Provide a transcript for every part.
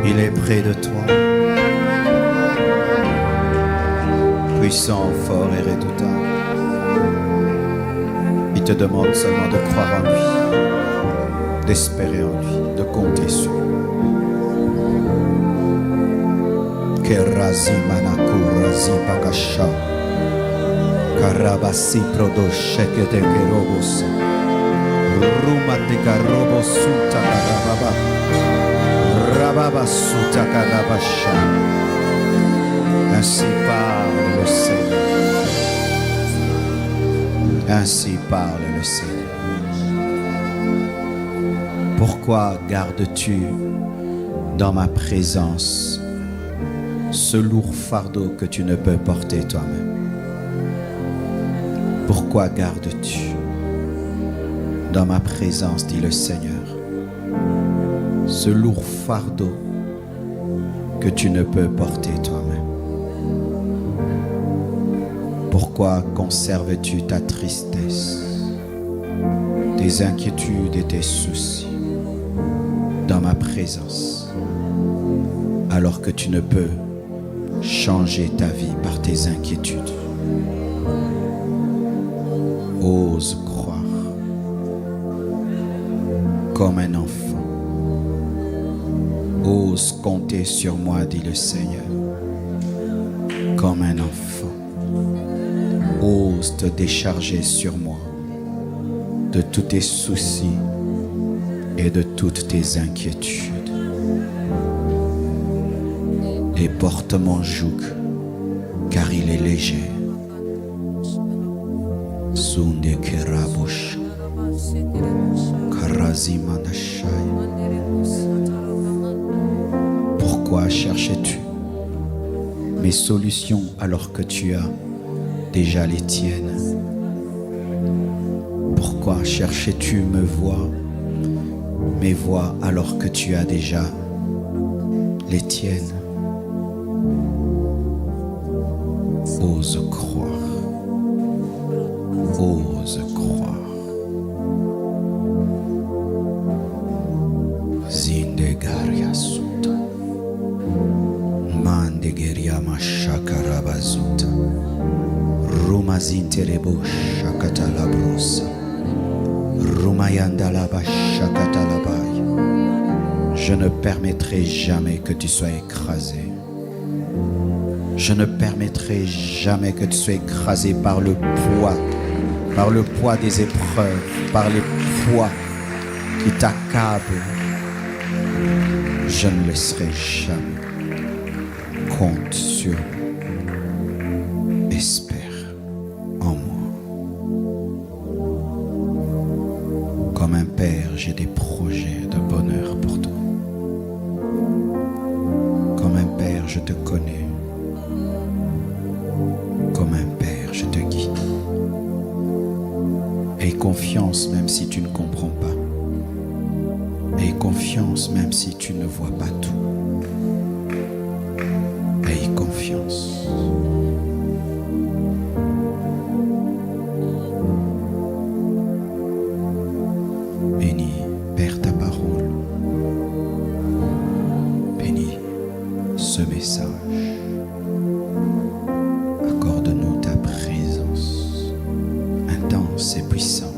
Il est près de toi, puissant, fort et redoutable. Il te demande seulement de croire en lui, d'espérer en lui, de compter sur lui. Kerazi manaku razi pakasha, karabasi prodoshekete kerobos, rumate karobos suta karababa, rababa suta karabasha. Ainsi parle le Seigneur. Ainsi parle le Seigneur. Pourquoi gardes-tu dans ma présence ce lourd fardeau que tu ne peux porter toi-même? Pourquoi gardes-tu dans ma présence, dit le Seigneur, ce lourd fardeau que tu ne peux porter toi-même? Pourquoi conserves-tu ta tristesse, tes inquiétudes et tes soucis dans ma présence, alors que tu ne peux changer ta vie par tes inquiétudes? Ose croire comme un enfant. Ose compter sur moi, dit le Seigneur, comme un enfant. Ose te décharger sur moi de tous tes soucis et de toutes tes inquiétudes. Et porte mon joug, car il est léger. Sunde kerabush, karazi manashai. Pourquoi cherches-tu mes solutions alors que tu as déjà les tiennes? Pourquoi cherches-tu mes voies alors que tu as déjà les tiennes? Ose croire, ose croire. Zindegaria suta, mandegeria mashakarabazuta. Rumazinterebo shakatalabrosa, Rumayandalaba shakatalabaya. Je ne permettrai jamais que tu sois écrasé. Je ne permettrai jamais que tu sois écrasé par le poids des épreuves, par les poids qui t'accablent. Je ne laisserai jamais. Compte sur moi. Espère en moi. Comme un père, j'ai des projets de bonheur pour toi. Comme un père, je te connais. Comme un père, je te guide. Aie confiance même si tu ne comprends pas. Aie confiance même si tu ne vois pas tout. Aie confiance. Bénis, Père, ta parole. Bénis ce message. Accorde-nous ta présence intense et puissante.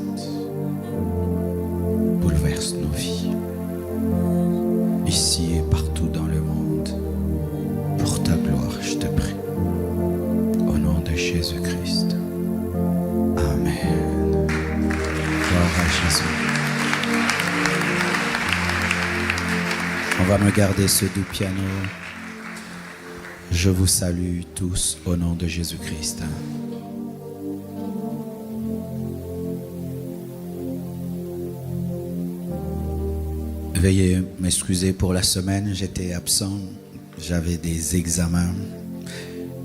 Bouleverse nos vies, ici et partout dans le monde. Pour ta gloire, je te prie. Au nom de Jésus-Christ. Amen. Gloire à Jésus. On va me garder ce doux piano. Je vous salue tous au nom de Jésus-Christ. Veuillez m'excuser pour la semaine, j'étais absent, j'avais des examens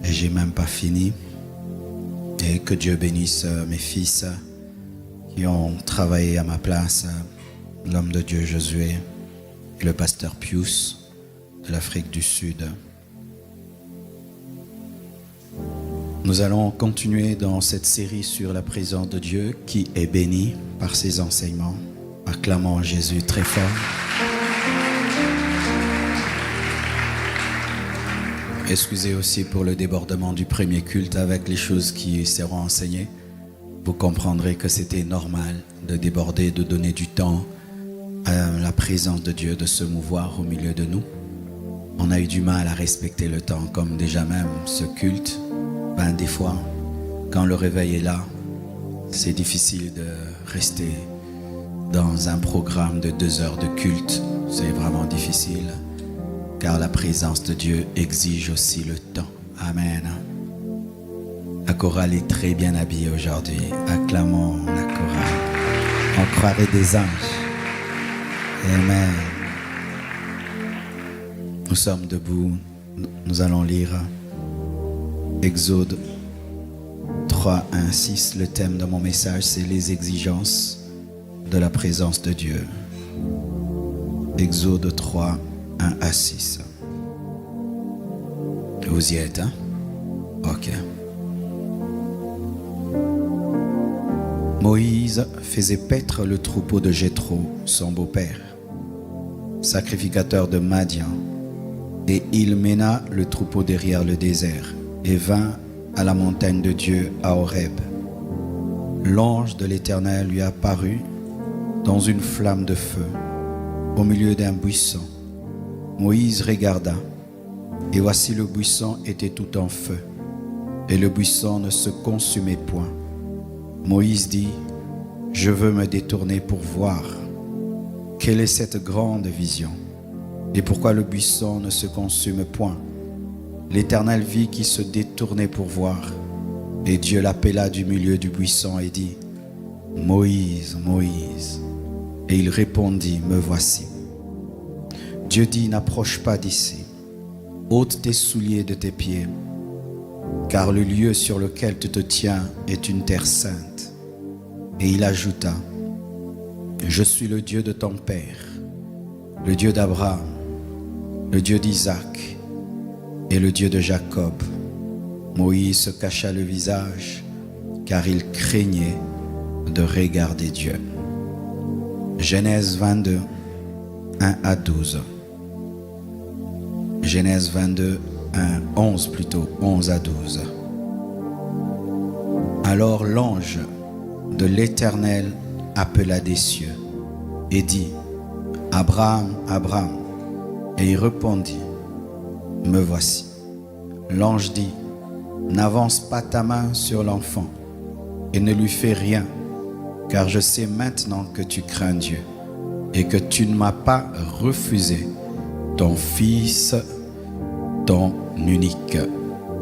et j'ai même pas fini. Et que Dieu bénisse mes fils qui ont travaillé à ma place, l'homme de Dieu Josué et le pasteur Pius de l'Afrique du Sud. Nous allons continuer dans cette série sur la présence de Dieu qui est bénie par ses enseignements. Acclamons Jésus très fort. Excusez aussi pour le débordement du premier culte avec les choses qui seront enseignées. Vous comprendrez que c'était normal de déborder, de donner du temps à la présence de Dieu, de se mouvoir au milieu de nous. On a eu du mal à respecter le temps, comme déjà même ce culte. Des fois, quand le réveil est là, c'est difficile de rester dans un programme de 2 heures de culte. C'est vraiment difficile, car la présence de Dieu exige aussi le temps. Amen. La chorale est très bien habillée aujourd'hui. Acclamons la chorale. On croirait des anges. Amen. Nous sommes debout. Nous allons lire Exode 3, 1, 6. Le thème de mon message, c'est les exigences de la présence de Dieu. Exode 3, 1 à 6. Vous y êtes, hein? Ok. Moïse faisait paître le troupeau de Jéthro, son beau-père, sacrificateur de Madian, et il mena le troupeau derrière le désert et vint à la montagne de Dieu à Horeb. L'ange de l'Éternel lui apparut dans une flamme de feu au milieu d'un buisson. Moïse regarda, et voici le buisson était tout en feu, et le buisson ne se consumait point. Moïse dit, je veux me détourner pour voir quelle est cette grande vision et pourquoi le buisson ne se consume point. L'Éternel vit qu'il se détournait pour voir, et Dieu l'appela du milieu du buisson et dit, Moïse, Moïse. Et il répondit, me voici. Dieu dit, n'approche pas d'ici, ôte tes souliers de tes pieds, car le lieu sur lequel tu te tiens est une terre sainte. Et il ajouta, je suis le Dieu de ton père, le Dieu d'Abraham, le Dieu d'Isaac et le Dieu de Jacob. Moïse se cacha le visage, car il craignait de regarder Dieu. Genèse 22, 1 à 12. Genèse 22, 11 plutôt, 11 à 12. Alors l'ange de l'Éternel appela des cieux et dit, Abraham, Abraham. Et il répondit, me voici. L'ange dit, n'avance pas ta main sur l'enfant et ne lui fais rien, car je sais maintenant que tu crains Dieu et que tu ne m'as pas refusé ton fils, ton unique.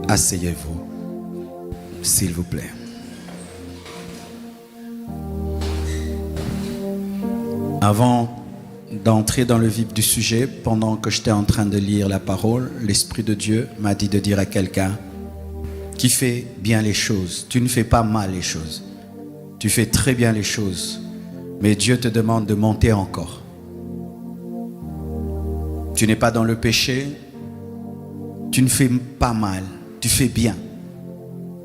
Asseyez-vous, s'il vous plaît. Avant d'entrer dans le vif du sujet, pendant que j'étais en train de lire la parole, l'Esprit de Dieu m'a dit de dire à quelqu'un qui fait bien les choses, tu ne fais pas mal les choses, tu fais très bien les choses, mais Dieu te demande de monter encore. Tu n'es pas dans le péché, tu ne fais pas mal, tu fais bien,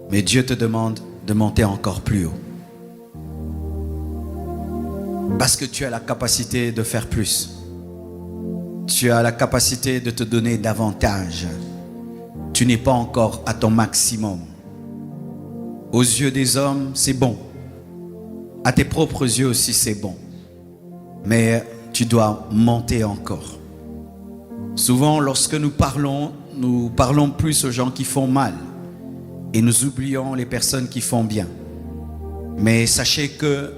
mais Dieu te demande de monter encore plus haut. Parce que tu as la capacité de faire plus. Tu as la capacité de te donner davantage. Tu n'es pas encore à ton maximum. Aux yeux des hommes, c'est bon. À tes propres yeux aussi, c'est bon. Mais tu dois monter encore. Souvent, lorsque nous parlons plus aux gens qui font mal. Et nous oublions les personnes qui font bien. Mais sachez que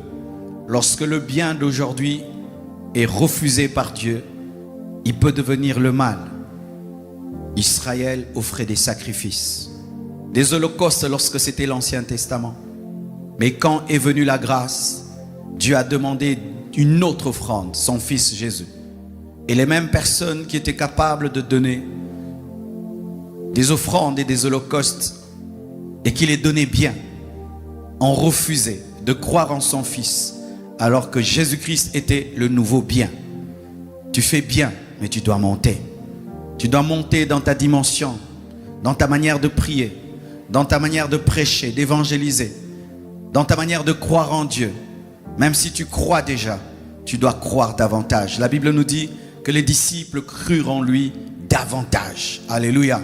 lorsque le bien d'aujourd'hui est refusé par Dieu, il peut devenir le mal. Israël offrait des sacrifices, des holocaustes lorsque c'était l'Ancien Testament. Mais quand est venue la grâce, Dieu a demandé une autre offrande, son Fils Jésus. Et les mêmes personnes qui étaient capables de donner des offrandes et des holocaustes et qui les donnaient bien, ont refusé de croire en son Fils. Alors que Jésus-Christ était le nouveau bien. Tu fais bien, mais tu dois monter. Tu dois monter dans ta dimension, dans ta manière de prier, dans ta manière de prêcher, d'évangéliser, dans ta manière de croire en Dieu. Même si tu crois déjà, tu dois croire davantage. La Bible nous dit que les disciples crurent en lui davantage. Alléluia.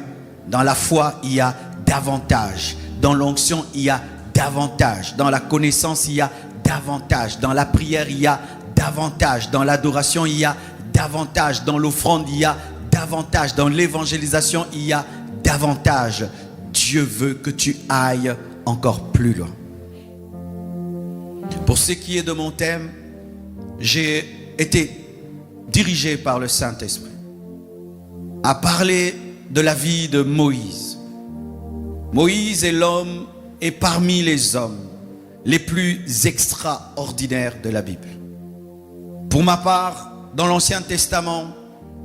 Dans la foi, il y a davantage. Dans l'onction, il y a davantage. Dans la connaissance, il y a davantage. Dans la prière, il y a davantage. Dans l'adoration, il y a davantage. Dans l'offrande, il y a davantage. Dans l'évangélisation, il y a davantage. Dieu veut que tu ailles encore plus loin. Pour ce qui est de mon thème, j'ai été dirigé par le Saint-Esprit à parler de la vie de Moïse. Moïse est l'homme et parmi les hommes les plus extraordinaires de la Bible. Pour ma part, dans l'Ancien Testament,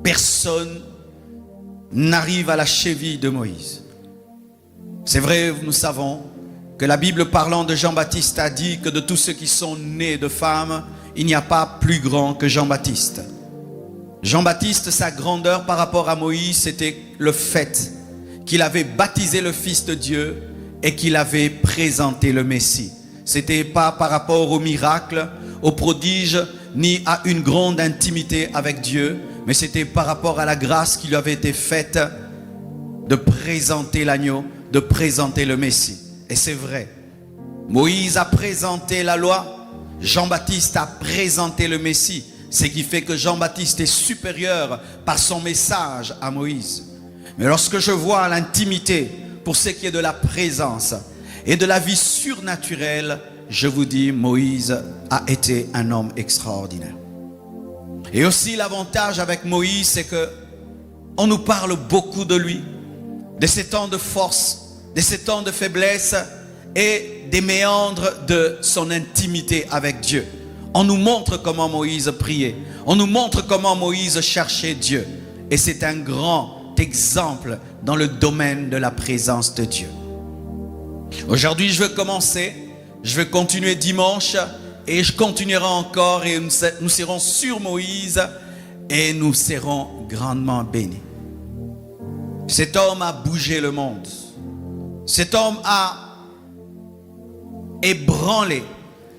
personne n'arrive à la cheville de Moïse. C'est vrai, nous savons que la Bible parlant de Jean-Baptiste a dit que de tous ceux qui sont nés de femmes, il n'y a pas plus grand que Jean-Baptiste. Jean-Baptiste, sa grandeur par rapport à Moïse, c'était le fait qu'il avait baptisé le Fils de Dieu et qu'il avait présenté le Messie. C'était pas par rapport au miracle, au prodige, ni à une grande intimité avec Dieu, mais c'était par rapport à la grâce qui lui avait été faite de présenter l'agneau, de présenter le Messie. Et c'est vrai, Moïse a présenté la loi, Jean-Baptiste a présenté le Messie, ce qui fait que Jean-Baptiste est supérieur par son message à Moïse. Mais lorsque je vois l'intimité pour ce qui est de la présence et de la vie surnaturelle, je vous dis, Moïse a été un homme extraordinaire. Et aussi l'avantage avec Moïse, c'est que on nous parle beaucoup de lui, de ses temps de force, de ses temps de faiblesse et des méandres de son intimité avec Dieu. On nous montre comment Moïse priait. On nous montre comment Moïse cherchait Dieu. Et c'est un grand exemple dans le domaine de la présence de Dieu. Aujourd'hui, je vais commencer. Je vais continuer dimanche. Et je continuerai encore. Et nous serons sur Moïse. Et nous serons grandement bénis. Cet homme a bougé le monde. Cet homme a ébranlé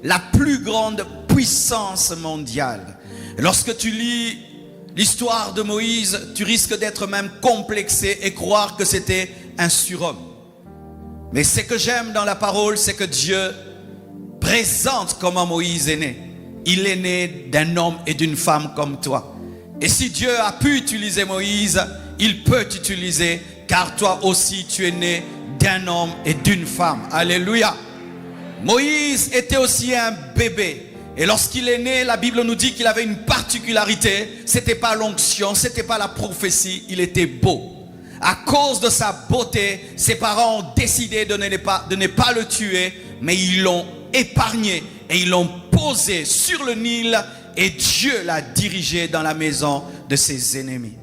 la plus grande puissance mondiale. Lorsque tu lis l'histoire de Moïse, tu risques d'être même complexé et croire que c'était un surhomme. Mais ce que j'aime dans la parole, c'est que Dieu présente comment Moïse est né. Il est né d'un homme et d'une femme comme toi. Et si Dieu a pu utiliser Moïse, il peut t'utiliser, car toi aussi tu es né d'un homme et d'une femme. Alléluia. Moïse était aussi un bébé. Et lorsqu'il est né, la Bible nous dit qu'il avait une particularité. C'était pas l'onction, c'était pas la prophétie, il était beau. À cause de sa beauté, ses parents ont décidé de ne pas le tuer, mais ils l'ont épargné et ils l'ont posé sur le Nil et Dieu l'a dirigé dans la maison de ses ennemis.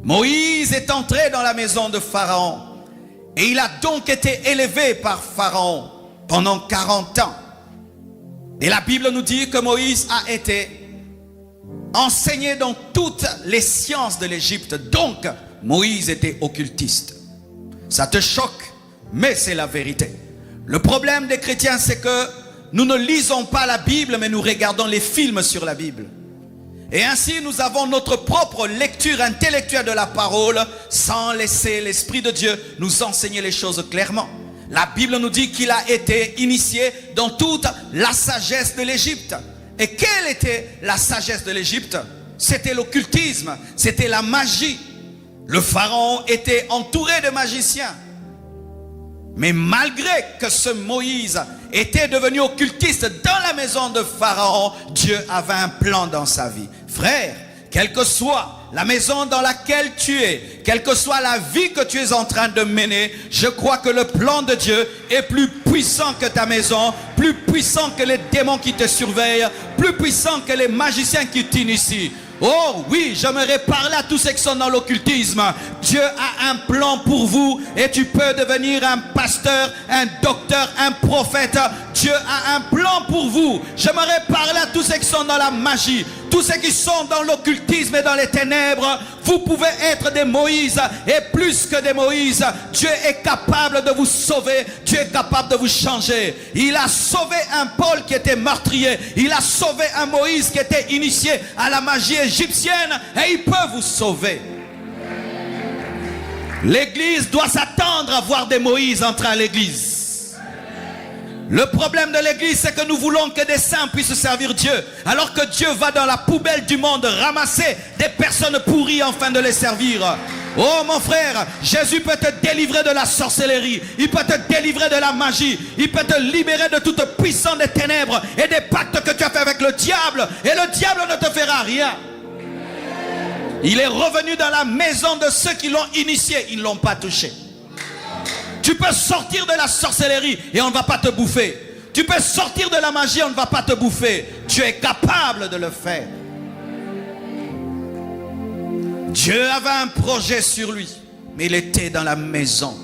Moïse est entré dans la maison de Pharaon et il a donc été élevé par Pharaon pendant 40 ans. Et la Bible nous dit que Moïse a été enseigné dans toutes les sciences de l'Égypte. Donc, Moïse était occultiste. Ça te choque, mais c'est la vérité. Le problème des chrétiens, c'est que nous ne lisons pas la Bible, mais nous regardons les films sur la Bible. Et ainsi, nous avons notre propre lecture intellectuelle de la parole sans laisser l'Esprit de Dieu nous enseigner les choses clairement. La Bible nous dit qu'il a été initié dans toute la sagesse de l'Égypte. Et quelle était la sagesse de l'Égypte? C'était l'occultisme, c'était la magie. Le pharaon était entouré de magiciens. Mais malgré que ce Moïse était devenu occultiste dans la maison de Pharaon, Dieu avait un plan dans sa vie. Frère, quelle que soit la maison dans laquelle tu es, quelle que soit la vie que tu es en train de mener, je crois que le plan de Dieu est plus puissant que ta maison, plus puissant que les démons qui te surveillent, plus puissant que les magiciens qui t'initient. Oh oui, j'aimerais parler à tous ceux qui sont dans l'occultisme. Dieu a un plan pour vous et tu peux devenir un pasteur, un docteur, un prophète. Dieu a un plan pour vous. J'aimerais parler à tous ceux qui sont dans la magie, tous ceux qui sont dans l'occultisme et dans les ténèbres. Vous pouvez être des Moïse et plus que des Moïse. Dieu est capable de vous sauver. Dieu est capable de vous changer. Il a sauvé un Paul qui était meurtrier. Il a sauvé un Moïse qui était initié à la magie égyptienne. Et il peut vous sauver. L'église doit s'attendre à voir des Moïse entrer à l'église. Le problème de l'église, c'est que nous voulons que des saints puissent servir Dieu, alors que Dieu va dans la poubelle du monde ramasser des personnes pourries afin de les servir. Oh mon frère, Jésus peut te délivrer de la sorcellerie, il peut te délivrer de la magie, il peut te libérer de toute puissance des ténèbres et des pactes que tu as fait avec le diable, et le diable ne te fera rien. Il est revenu dans la maison de ceux qui l'ont initié, ils ne l'ont pas touché. Tu peux sortir de la sorcellerie et on ne va pas te bouffer. Tu peux sortir de la magie, on ne va pas te bouffer. Tu es capable de le faire. Dieu avait un projet sur lui, mais il était dans la maison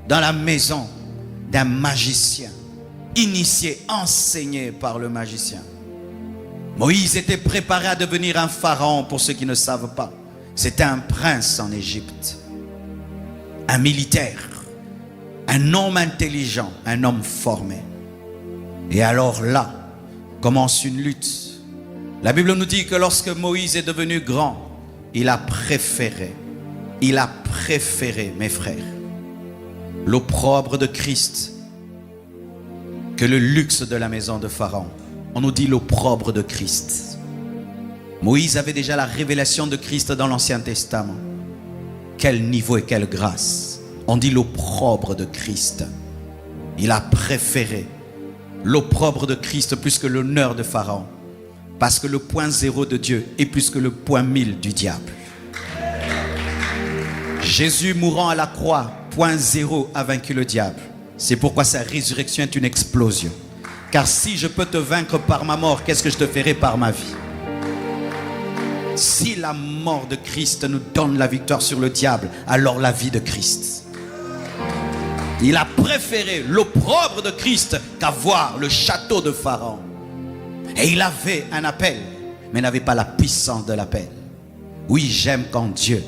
d'un magicien, initié, enseigné par le magicien. Moïse était préparé à devenir un pharaon, pour ceux qui ne savent pas. C'était un prince en Égypte, un militaire, un homme intelligent, un homme formé. Et alors là, commence une lutte. La Bible nous dit que lorsque Moïse est devenu grand, il a préféré, mes frères, l'opprobre de Christ que le luxe de la maison de Pharaon. On nous dit l'opprobre de Christ. Moïse avait déjà la révélation de Christ dans l'Ancien Testament. Quel niveau et quelle grâce. On dit l'opprobre de Christ. Il a préféré l'opprobre de Christ plus que l'honneur de Pharaon. Parce que le point zéro de Dieu est plus que le point 1000 du diable. Jésus mourant à la croix, point zéro a vaincu le diable. C'est pourquoi sa résurrection est une explosion. Car si je peux te vaincre par ma mort, qu'est-ce que je te ferai par ma vie? Si la mort de Christ nous donne la victoire sur le diable, alors la vie de Christ. Il a préféré l'opprobre de Christ qu'avoir le château de Pharaon. Et il avait un appel, mais n'avait pas la puissance de l'appel. Oui, j'aime quand Dieu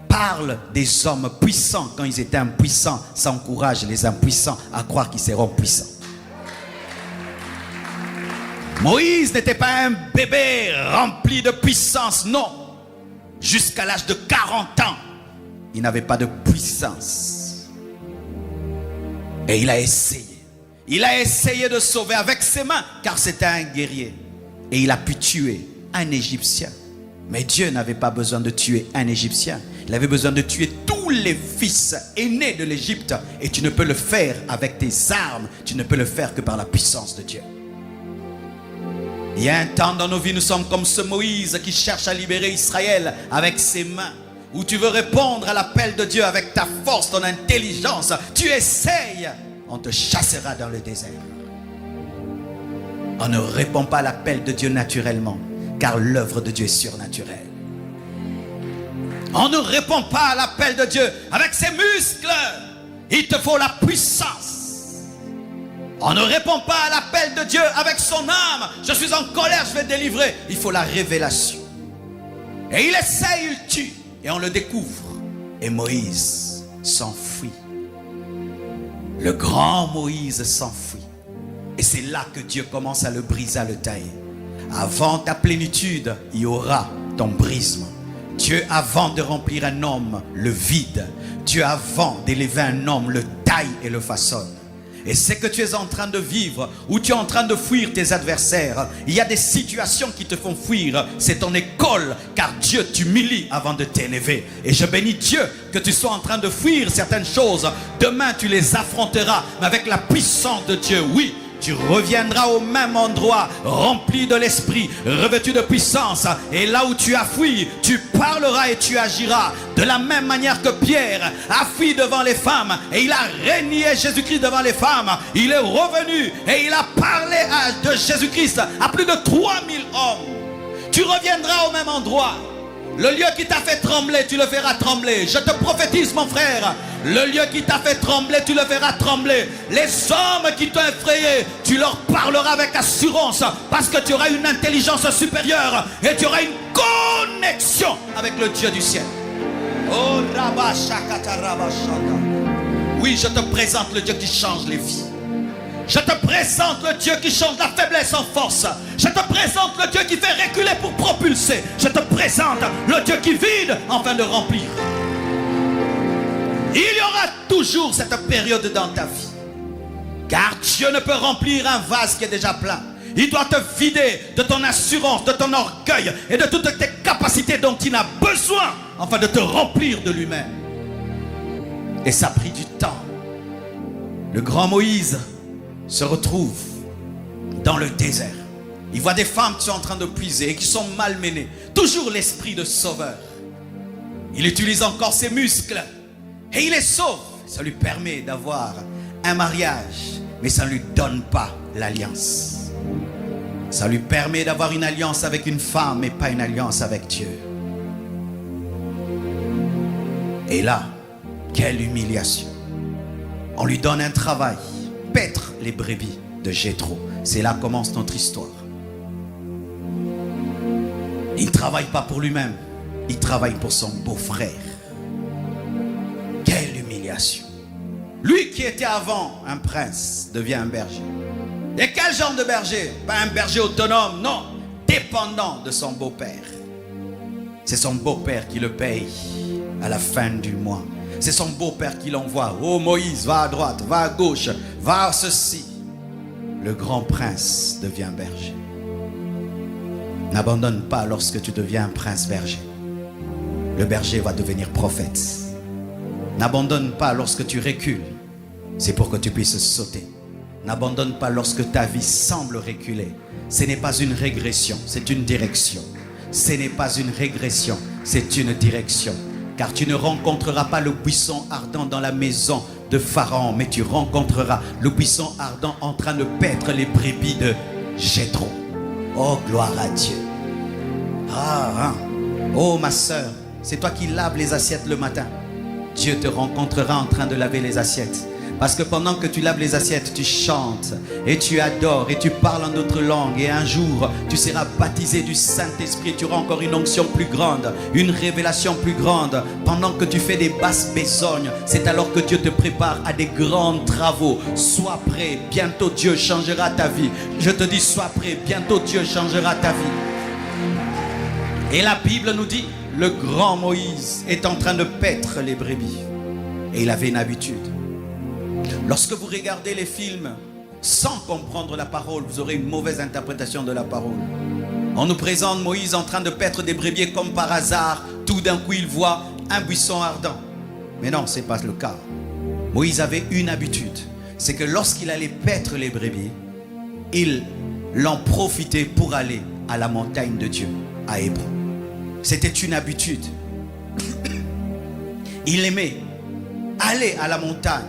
parle des hommes puissants. Quand ils étaient impuissants, ça encourage les impuissants à croire qu'ils seront puissants. Moïse n'était pas un bébé rempli de puissance, non. Jusqu'à l'âge de 40 ans, il n'avait pas de puissance. Et il a essayé. Il a essayé de sauver avec ses mains, car c'était un guerrier. Et il a pu tuer un Égyptien. Mais Dieu n'avait pas besoin de tuer un Égyptien. Il avait besoin de tuer tous les fils aînés de l'Égypte. Et tu ne peux le faire avec tes armes. Tu ne peux le faire que par la puissance de Dieu. Il y a un temps dans nos vies, nous sommes comme ce Moïse qui cherche à libérer Israël avec ses mains. Où tu veux répondre à l'appel de Dieu avec ta force, ton intelligence. Tu essayes, on te chassera dans le désert. On ne répond pas à l'appel de Dieu naturellement, car l'œuvre de Dieu est surnaturelle. On ne répond pas à l'appel de Dieu avec ses muscles. Il te faut la puissance. On ne répond pas à l'appel de Dieu avec son âme. Je suis en colère, je vais délivrer. Il faut la révélation. Et il essaye, il tue. Et on le découvre. Et Moïse s'enfuit. Le grand Moïse s'enfuit. Et c'est là que Dieu commence à le briser, à le tailler. Avant ta plénitude, il y aura ton brisement. Dieu, avant de remplir un homme, le vide. Dieu, avant d'élever un homme, le taille et le façonne. Et c'est que tu es en train de vivre, ou tu es en train de fuir tes adversaires. Il y a des situations qui te font fuir. C'est ton école, car Dieu t'humilie avant de t'élever. Et je bénis Dieu que tu sois en train de fuir certaines choses. Demain, tu les affronteras, mais avec la puissance de Dieu, oui. Tu reviendras au même endroit, rempli de l'esprit, revêtu de puissance. Et là où tu as fui, tu parleras et tu agiras. De la même manière que Pierre a fui devant les femmes et il a régné Jésus-Christ devant les femmes. Il est revenu et il a parlé de Jésus-Christ à plus de 3000 hommes. Tu reviendras au même endroit. Le lieu qui t'a fait trembler, tu le feras trembler. Je te prophétise, mon frère. Le lieu qui t'a fait trembler, tu le feras trembler. Les hommes qui t'ont effrayé, tu leur parleras avec assurance. Parce que tu auras une intelligence supérieure. Et tu auras une connexion avec le Dieu du ciel. Oh, Rabba Shakata Rabba Shaka. Oui, je te présente le Dieu qui change les vies. Je te présente le Dieu qui change la faiblesse en force. Je te présente le Dieu qui fait reculer pour propulser. Je te présente le Dieu qui vide afin de remplir. Il y aura toujours cette période dans ta vie. Car Dieu ne peut remplir un vase qui est déjà plein. Il doit te vider de ton assurance, de ton orgueil et de toutes tes capacités dont il a besoin afin de te remplir de lui-même. Et ça a pris du temps. Le grand Moïse se retrouve dans le désert. Il voit des femmes qui sont en train de puiser et qui sont malmenées. Toujours l'esprit de sauveur. Il utilise encore ses muscles et il les sauve. Ça lui permet d'avoir un mariage, mais ça ne lui donne pas l'alliance. Ça lui permet d'avoir une alliance avec une femme, mais pas une alliance avec Dieu. Et là, quelle humiliation. On lui donne un travail, paître les brebis de Jéthro. C'est là que commence notre histoire. Il ne travaille pas pour lui-même, il travaille pour son beau-frère. Quelle humiliation. Lui qui était avant un prince devient un berger. Et quel genre de berger? Pas un berger autonome, non, dépendant de son beau-père. C'est son beau-père qui le paye à la fin du mois. C'est son beau-père qui l'envoie. Oh Moïse, va à droite, va à gauche, va à ceci. Le grand prince devient berger. N'abandonne pas lorsque tu deviens un prince berger. Le berger va devenir prophète. N'abandonne pas lorsque tu recules. C'est pour que tu puisses sauter. N'abandonne pas lorsque ta vie semble reculer. Ce n'est pas une régression, c'est une direction. Ce n'est pas une régression, c'est une direction. Car tu ne rencontreras pas le buisson ardent dans la maison de Pharaon, mais tu rencontreras le buisson ardent en train de paître les brebis de Jéthro. Oh, gloire à Dieu. Oh, ma soeur, c'est toi qui laves les assiettes le matin. Dieu te rencontrera en train de laver les assiettes. Parce que pendant que tu laves les assiettes, tu chantes et tu adores et tu parles en d'autres langues. Et un jour, tu seras baptisé du Saint-Esprit. Tu auras encore une onction plus grande, une révélation plus grande. Pendant que tu fais des basses besognes, c'est alors que Dieu te prépare à des grands travaux. Sois prêt, bientôt Dieu changera ta vie. Je te dis, sois prêt, bientôt Dieu changera ta vie. Et la Bible nous dit, le grand Moïse est en train de paître les brebis. Et il avait une habitude. Lorsque vous regardez les films sans comprendre la parole, vous aurez une mauvaise interprétation de la parole. On nous présente Moïse en train de paître des brebis et comme par hasard, tout d'un coup il voit un buisson ardent. Mais non, ce n'est pas le cas. Moïse avait une habitude. C'est que lorsqu'il allait paître les brebis, il en profitait pour aller à la montagne de Dieu, à Hébron. C'était une habitude. Il aimait aller à la montagne.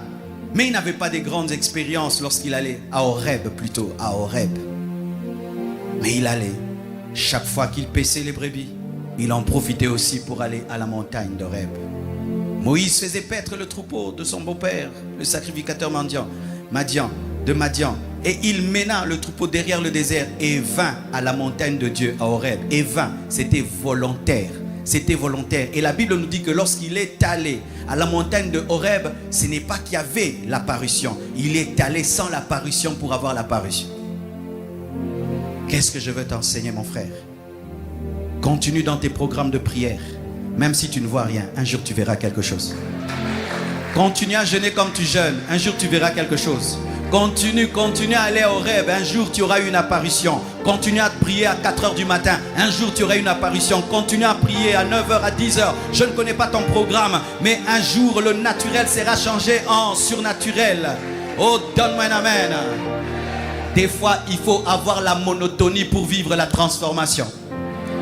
Mais il n'avait pas de grandes expériences lorsqu'il allait à Horeb, plutôt à Horeb. Mais il allait, chaque fois qu'il paissait les brebis, il en profitait aussi pour aller à la montagne d'Horeb. Moïse faisait paître le troupeau de son beau-père, le sacrificateur Madian, et il mena le troupeau derrière le désert et vint à la montagne de Dieu, à Horeb. Et vint, c'était volontaire. C'était volontaire. Et la Bible nous dit que lorsqu'il est allé à la montagne de Horeb, ce n'est pas qu'il y avait l'apparition. Il est allé sans l'apparition pour avoir l'apparition. Qu'est-ce que je veux t'enseigner, mon frère? Continue dans tes programmes de prière. Même si tu ne vois rien, un jour tu verras quelque chose. Continue à jeûner comme tu jeûnes. Un jour tu verras quelque chose. Continue à aller au rêve. Un jour tu auras une apparition. Continue à prier à 4 heures du matin. Un jour tu auras une apparition. Continue à prier à 9 heures, à 10 heures. Je ne connais pas ton programme, mais un jour le naturel sera changé en surnaturel. Oh, donne-moi un amen. Des fois il faut avoir la monotonie pour vivre la transformation.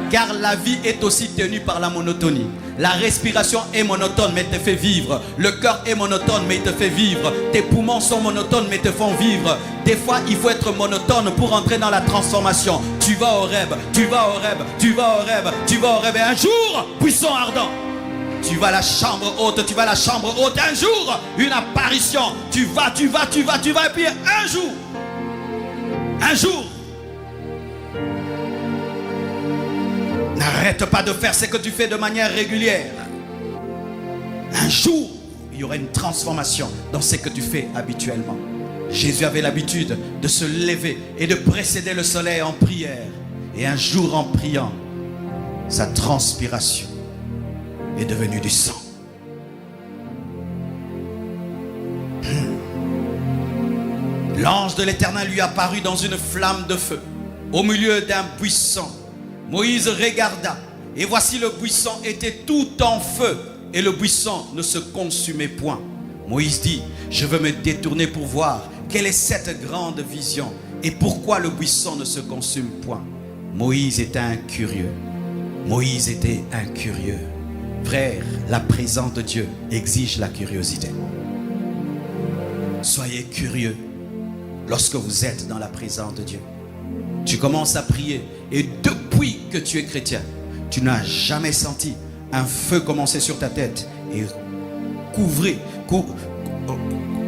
Car la vie est aussi tenue par la monotonie. La respiration est monotone mais te fait vivre. Le cœur est monotone mais il te fait vivre. Tes poumons sont monotones mais te font vivre. Des fois il faut être monotone pour entrer dans la transformation. Tu vas au rêve, tu vas au rêve, tu vas au rêve, tu vas au rêve. Et un jour, buisson ardent. Tu vas à la chambre haute, tu vas à la chambre haute. Un jour, une apparition. Tu vas. Et puis un jour. N'arrête pas de faire ce que tu fais de manière régulière. Un jour, il y aura une transformation dans ce que tu fais habituellement. Jésus avait l'habitude de se lever et de précéder le soleil en prière. Et un jour, en priant, sa transpiration est devenue du sang. L'ange de l'Éternel lui apparut dans une flamme de feu, au milieu d'un buisson. Moïse regarda, et voici le buisson était tout en feu, et le buisson ne se consumait point. Moïse dit, je veux me détourner pour voir quelle est cette grande vision, et pourquoi le buisson ne se consume point. Moïse était un curieux. Moïse était un curieux. Frère, la présence de Dieu exige la curiosité. Soyez curieux lorsque vous êtes dans la présence de Dieu. Tu commences à prier et depuis que tu es chrétien, tu n'as jamais senti un feu commencer sur ta tête et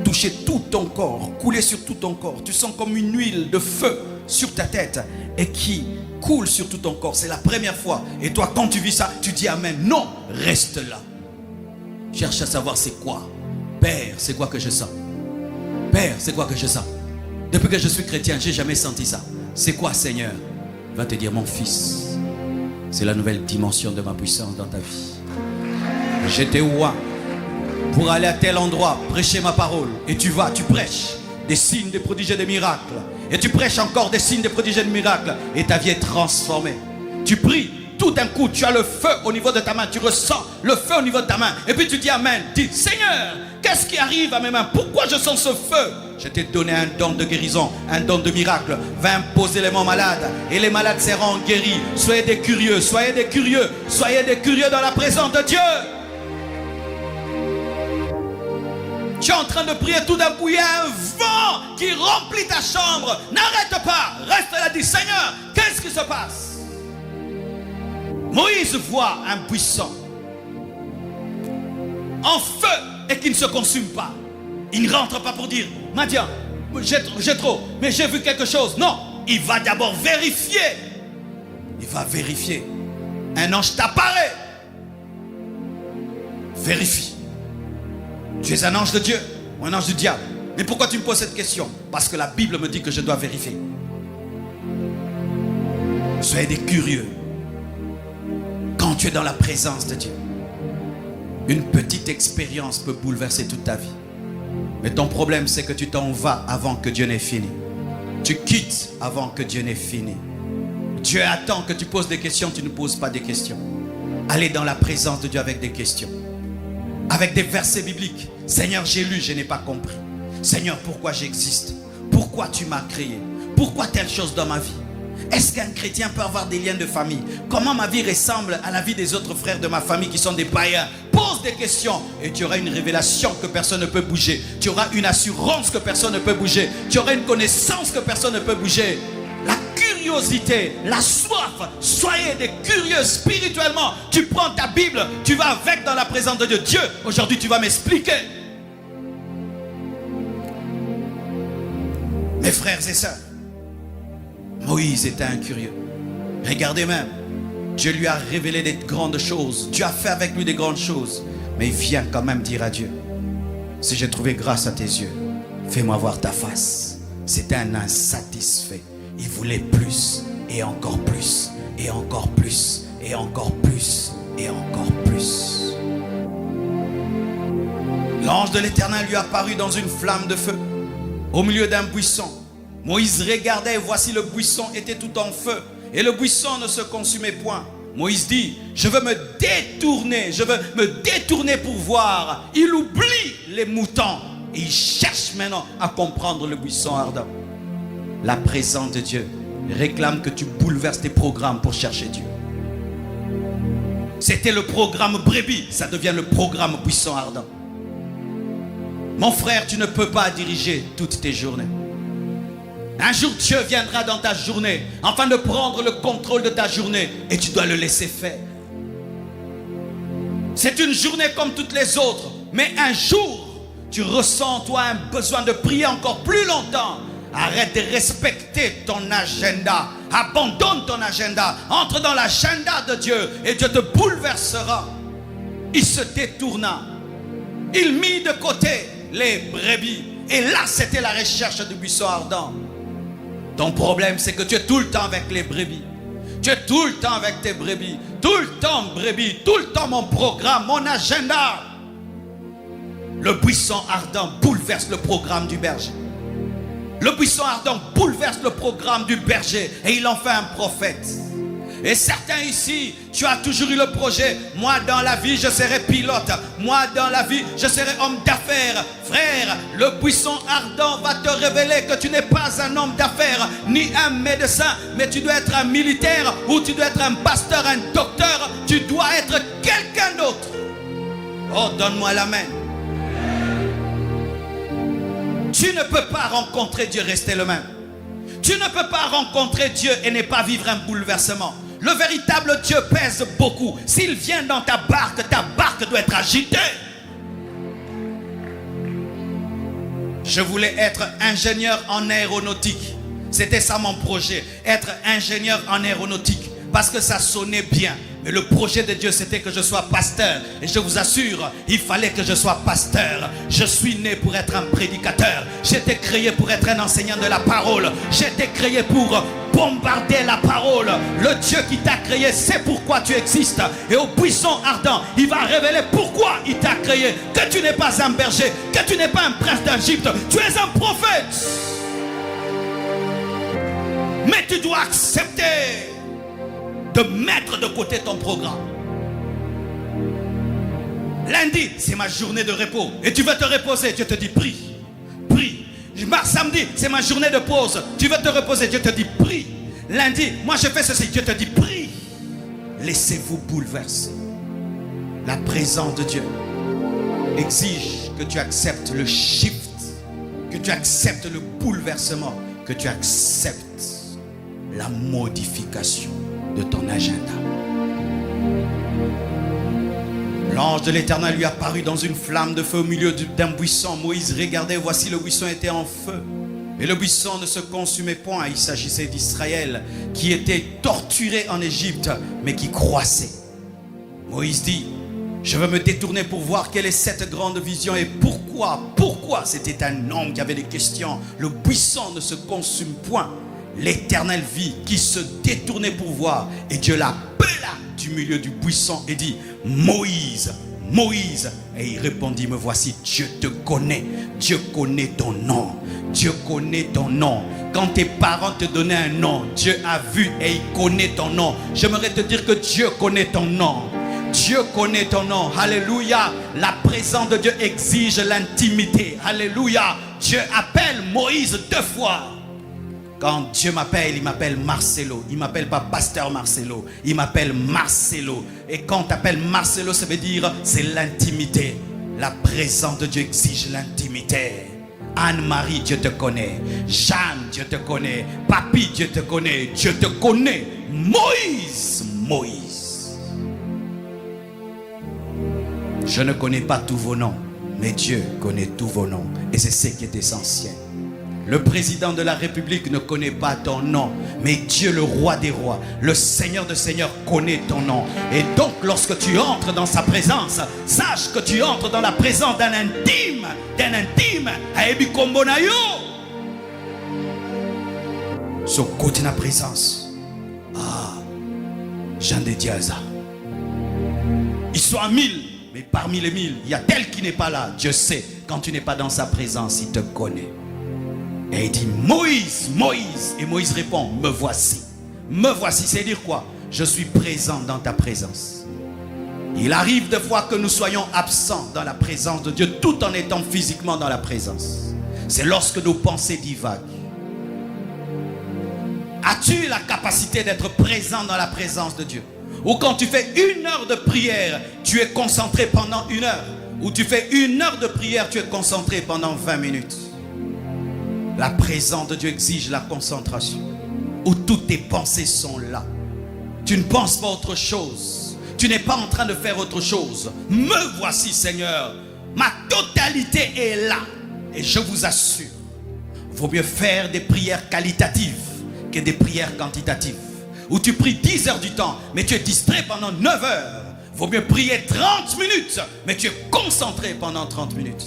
toucher tout ton corps, couler sur tout ton corps. Tu sens comme une huile de feu sur ta tête et qui coule sur tout ton corps. C'est la première fois. Et toi, quand tu vis ça, tu dis amen. Non, reste là. Cherche à savoir c'est quoi. Père, c'est quoi que je sens? Père, c'est quoi que je sens? Depuis que je suis chrétien, j'ai jamais senti ça. C'est quoi, Seigneur? Il va te dire, mon fils, c'est la nouvelle dimension de ma puissance dans ta vie. J'étais ouin pour aller à tel endroit, prêcher ma parole. Et tu vas, tu prêches des signes, des prodiges et des miracles. Et tu prêches encore des signes, des prodiges et des miracles. Et ta vie est transformée. Tu pries, tout d'un coup, tu as le feu au niveau de ta main. Tu ressens le feu au niveau de ta main. Et puis tu dis amen. Dis, Seigneur, qu'est-ce qui arrive à mes mains? Pourquoi je sens ce feu? Je t'ai donné un don de guérison, un don de miracle. Va imposer les mains malades et les malades seront guéris. Soyez des curieux, soyez des curieux. Soyez des curieux dans la présence de Dieu. Tu es en train de prier, tout d'un coup, il y a un vent qui remplit ta chambre. N'arrête pas, reste là, dis, Seigneur, qu'est-ce qui se passe? Moïse voit un buisson en feu et qui ne se consume pas. Il ne rentre pas pour dire, Madian, j'ai trop, mais j'ai vu quelque chose. Non, il va d'abord vérifier. Il va vérifier. Un ange t'apparaît. Vérifie. Tu es un ange de Dieu ou un ange du diable? Mais pourquoi tu me poses cette question? Parce que la Bible me dit que je dois vérifier. Soyez des curieux. Quand tu es dans la présence de Dieu, une petite expérience peut bouleverser toute ta vie. Mais ton problème, c'est que tu t'en vas avant que Dieu n'ait fini. Tu quittes avant que Dieu n'ait fini. Dieu attend que tu poses des questions, tu ne poses pas des questions. Allez dans la présence de Dieu avec des questions. Avec des versets bibliques. Seigneur, j'ai lu, je n'ai pas compris. Seigneur, pourquoi j'existe? Pourquoi tu m'as créé? Pourquoi telle chose dans ma vie? Est-ce qu'un chrétien peut avoir des liens de famille? Comment ma vie ressemble à la vie des autres frères de ma famille qui sont des païens? Pose des questions et tu auras une révélation que personne ne peut bouger. Tu auras une assurance que personne ne peut bouger. Tu auras une connaissance que personne ne peut bouger. La curiosité, la soif, soyez des curieux spirituellement. Tu prends ta Bible, tu vas avec dans la présence de Dieu. Dieu, aujourd'hui tu vas m'expliquer. Mes frères et sœurs, Moïse était un curieux. Regardez même, Dieu lui a révélé des grandes choses. Dieu a fait avec lui des grandes choses. Mais il vient quand même dire à Dieu, si j'ai trouvé grâce à tes yeux, fais-moi voir ta face. C'était un insatisfait. Il voulait plus, et encore plus, et encore plus, et encore plus, et encore plus. L'ange de l'Éternel lui apparut dans une flamme de feu, au milieu d'un buisson. Moïse regardait, et voici le buisson était tout en feu, et le buisson ne se consumait point. Moïse dit, je veux me détourner pour voir. Il oublie les moutons, et il cherche maintenant à comprendre le buisson ardent. La présence de Dieu réclame que tu bouleverses tes programmes pour chercher Dieu. C'était le programme brebis, ça devient le programme buisson ardent. Mon frère, tu ne peux pas diriger toutes tes journées. Un jour, Dieu viendra dans ta journée afin de prendre le contrôle de ta journée et tu dois le laisser faire. C'est une journée comme toutes les autres, mais un jour, tu ressens toi un besoin de prier encore plus longtemps. Arrête de respecter ton agenda. Abandonne ton agenda. Entre dans l'agenda de Dieu et Dieu te bouleversera. Il se détourna. Il mit de côté les brebis. Et là, c'était la recherche du buisson ardent. Ton problème, c'est que tu es tout le temps avec les brebis. Tu es tout le temps avec tes brebis. Tout le temps brebis. Tout le temps mon programme, mon agenda. Le buisson ardent bouleverse le programme du berger. Le buisson ardent bouleverse le programme du berger et il en fait un prophète. Et certains ici, tu as toujours eu le projet. Moi dans la vie, je serai pilote. Moi dans la vie, je serai homme d'affaires. Frère, le buisson ardent va te révéler que tu n'es pas un homme d'affaires, ni un médecin, mais tu dois être un militaire, ou tu dois être un pasteur, un docteur. Tu dois être quelqu'un d'autre. Oh, donne-moi l'amen. Tu ne peux pas rencontrer Dieu, rester le même. Tu ne peux pas rencontrer Dieu et ne pas vivre un bouleversement. Le véritable Dieu pèse beaucoup. S'il vient dans ta barque doit être agitée. Je voulais être ingénieur en aéronautique. C'était ça mon projet, être ingénieur en aéronautique. Parce que ça sonnait bien. Mais le projet de Dieu, c'était que je sois pasteur. Et je vous assure, il fallait que je sois pasteur. Je suis né pour être un prédicateur. J'étais créé pour être un enseignant de la parole. J'étais créé pour bombarder la parole. Le Dieu qui t'a créé, c'est pourquoi tu existes. Et au buisson ardent, il va révéler pourquoi il t'a créé. Que tu n'es pas un berger, que tu n'es pas un prince d'Égypte. Tu es un prophète. Mais tu dois accepter de mettre de côté ton programme. Lundi, c'est ma journée de repos. Et tu veux te reposer, Dieu te dit prie. Prie. Samedi, c'est ma journée de pause. Tu veux te reposer, Dieu te dit prie. Lundi, moi je fais ceci, Dieu te dit prie. Laissez-vous bouleverser. La présence de Dieu exige que tu acceptes le shift, que tu acceptes le bouleversement, que tu acceptes la modification de ton agenda. L'ange de l'Éternel lui apparut dans une flamme de feu au milieu d'un buisson. Moïse regardait, voici le buisson était en feu. Et le buisson ne se consumait point. Il s'agissait d'Israël qui était torturé en Égypte, mais qui croissait. Moïse dit, je veux me détourner pour voir quelle est cette grande vision et pourquoi c'était un homme qui avait des questions. Le buisson ne se consume point. L'Éternel vit qui se détournait pour voir et Dieu l'appela du milieu du buisson et dit, Moïse, Moïse. Et il répondit, me voici, Dieu te connaît. Dieu connaît ton nom. Dieu connaît ton nom. Quand tes parents te donnaient un nom, Dieu a vu et il connaît ton nom. J'aimerais te dire que Dieu connaît ton nom. Dieu connaît ton nom. Alléluia. La présence de Dieu exige l'intimité. Alléluia. Dieu appelle Moïse 2 fois. Quand Dieu m'appelle, il m'appelle Marcelo. Il ne m'appelle pas Pasteur Marcelo. Il m'appelle Marcelo. Et quand tu appelles Marcelo, ça veut dire c'est l'intimité. La présence de Dieu exige l'intimité. Anne-Marie, Dieu te connaît. Jeanne, Dieu te connaît. Papi, Dieu te connaît. Dieu te connaît. Moïse, Moïse. Je ne connais pas tous vos noms, mais Dieu connaît tous vos noms. Et c'est ce qui est essentiel. Le président de la République ne connaît pas ton nom, mais Dieu, le roi des rois, le Seigneur des seigneurs connaît ton nom. Et donc, lorsque tu entres dans sa présence, sache que tu entres dans la présence d'un intime, So côté la présence. Ah, Jean de Diaza. Ils sont à 1000, mais parmi les 1000, il y a tel qui n'est pas là. Dieu sait, quand tu n'es pas dans sa présence, il te connaît. Et il dit, Moïse, Moïse. Et Moïse répond, me voici. Me voici, c'est dire quoi? Je suis présent dans ta présence. Il arrive des fois que nous soyons absents dans la présence de Dieu, tout en étant physiquement dans la présence. C'est lorsque nos pensées divaguent. As-tu la capacité d'être présent dans la présence de Dieu? Ou quand tu fais 1 heure de prière, tu es concentré pendant 1 heure. Ou tu fais 1 heure de prière, tu es concentré pendant 20 minutes. La présence de Dieu exige la concentration. Où toutes tes pensées sont là. Tu ne penses pas autre chose. Tu n'es pas en train de faire autre chose. Me voici, Seigneur. Ma totalité est là. Et je vous assure, vaut mieux faire des prières qualitatives que des prières quantitatives. Où tu pries 10 heures du temps, mais tu es distrait pendant 9 heures. Vaut mieux prier 30 minutes, mais tu es concentré pendant 30 minutes.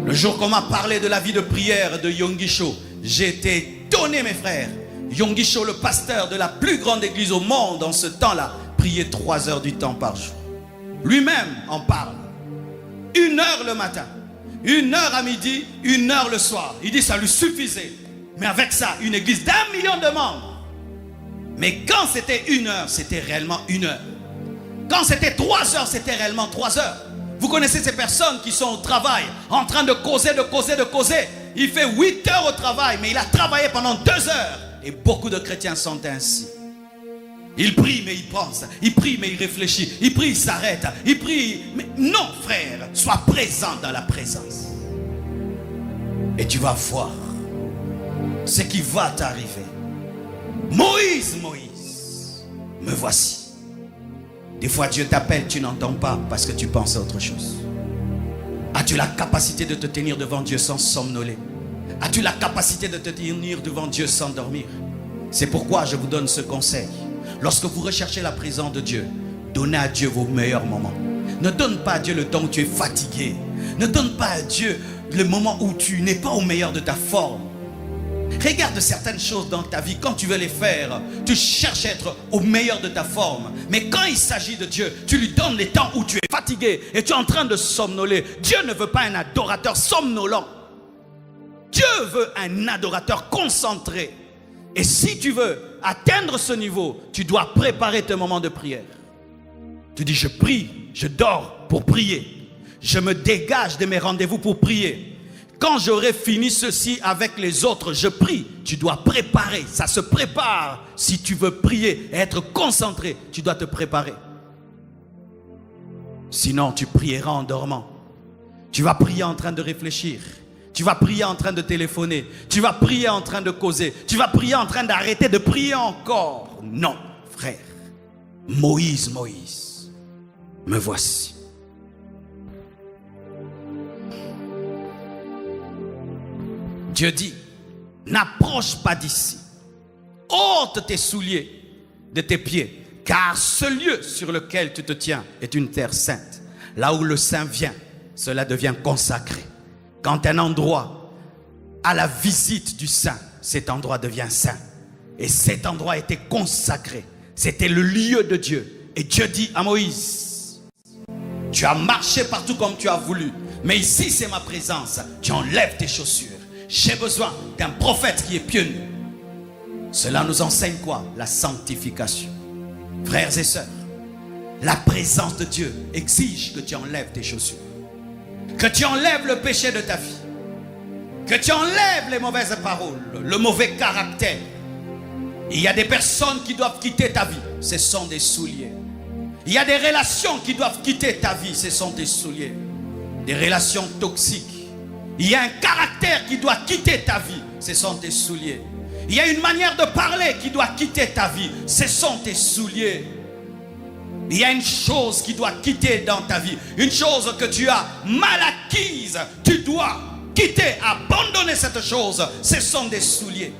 Le jour qu'on m'a parlé de la vie de prière de Yonggi Cho, j'ai été étonné, mes frères. Yonggi Cho, le pasteur de la plus grande église au monde en ce temps-là, priait 3 heures du temps par jour. Lui-même en parle. 1 heure le matin, 1 heure à midi, 1 heure le soir. Il dit ça lui suffisait. Mais avec ça, une église d'1 million de membres. Mais quand c'était 1 heure, c'était réellement 1 heure. Quand c'était 3 heures, c'était réellement 3 heures. Vous connaissez ces personnes qui sont au travail, en train de causer. Il fait 8 heures au travail, mais il a travaillé pendant 2 heures. Et beaucoup de chrétiens sont ainsi. Il prie, mais il pense. Il prie, mais il réfléchit. Il prie, il s'arrête. Il prie. Mais non, frère, sois présent dans la présence. Et tu vas voir ce qui va t'arriver. Moïse, me voici. Des fois, Dieu t'appelle, tu n'entends pas parce que tu penses à autre chose. As-tu la capacité de te tenir devant Dieu sans somnoler? As-tu la capacité de te tenir devant Dieu sans dormir? C'est pourquoi je vous donne ce conseil. Lorsque vous recherchez la présence de Dieu, donnez à Dieu vos meilleurs moments. Ne donne pas à Dieu le temps où tu es fatigué. Ne donne pas à Dieu le moment où tu n'es pas au meilleur de ta forme. Regarde certaines choses dans ta vie, quand tu veux les faire, tu cherches à être au meilleur de ta forme. Mais quand il s'agit de Dieu, tu lui donnes les temps où tu es fatigué et tu es en train de somnoler. Dieu ne veut pas un adorateur somnolent. Dieu veut un adorateur concentré. Et si tu veux atteindre ce niveau, tu dois préparer tes moments de prière. Tu dis, je prie, je dors pour prier. Je me dégage de mes rendez-vous pour prier. Quand j'aurai fini ceci avec les autres, je prie. Tu dois préparer, ça se prépare. Si tu veux prier et être concentré, tu dois te préparer. Sinon, tu prieras en dormant. Tu vas prier en train de réfléchir. Tu vas prier en train de téléphoner. Tu vas prier en train de causer. Tu vas prier en train d'arrêter de prier encore. Non, frère. Moïse, me voici. Dieu dit, n'approche pas d'ici. Ôte tes souliers de tes pieds, car ce lieu sur lequel tu te tiens est une terre sainte. Là où le saint vient, cela devient consacré. Quand un endroit a la visite du saint, cet endroit devient saint. Et cet endroit était consacré. C'était le lieu de Dieu. Et Dieu dit à Moïse, tu as marché partout comme tu as voulu, mais ici c'est ma présence. Tu enlèves tes chaussures. J'ai besoin d'un prophète qui est pieux. Cela nous enseigne quoi? La sanctification. Frères et sœurs, la présence de Dieu exige que tu enlèves tes chaussures. Que tu enlèves le péché de ta vie. Que tu enlèves les mauvaises paroles, le mauvais caractère. Il y a des personnes qui doivent quitter ta vie. Ce sont des souliers. Il y a des relations qui doivent quitter ta vie. Ce sont des souliers. Des relations toxiques. Il y a un caractère qui doit quitter ta vie. Ce sont tes souliers. Il y a une manière de parler qui doit quitter ta vie. Ce sont tes souliers. Il y a une chose qui doit quitter dans ta vie. Une chose que tu as mal acquise. Tu dois quitter, abandonner cette chose. Ce sont des souliers.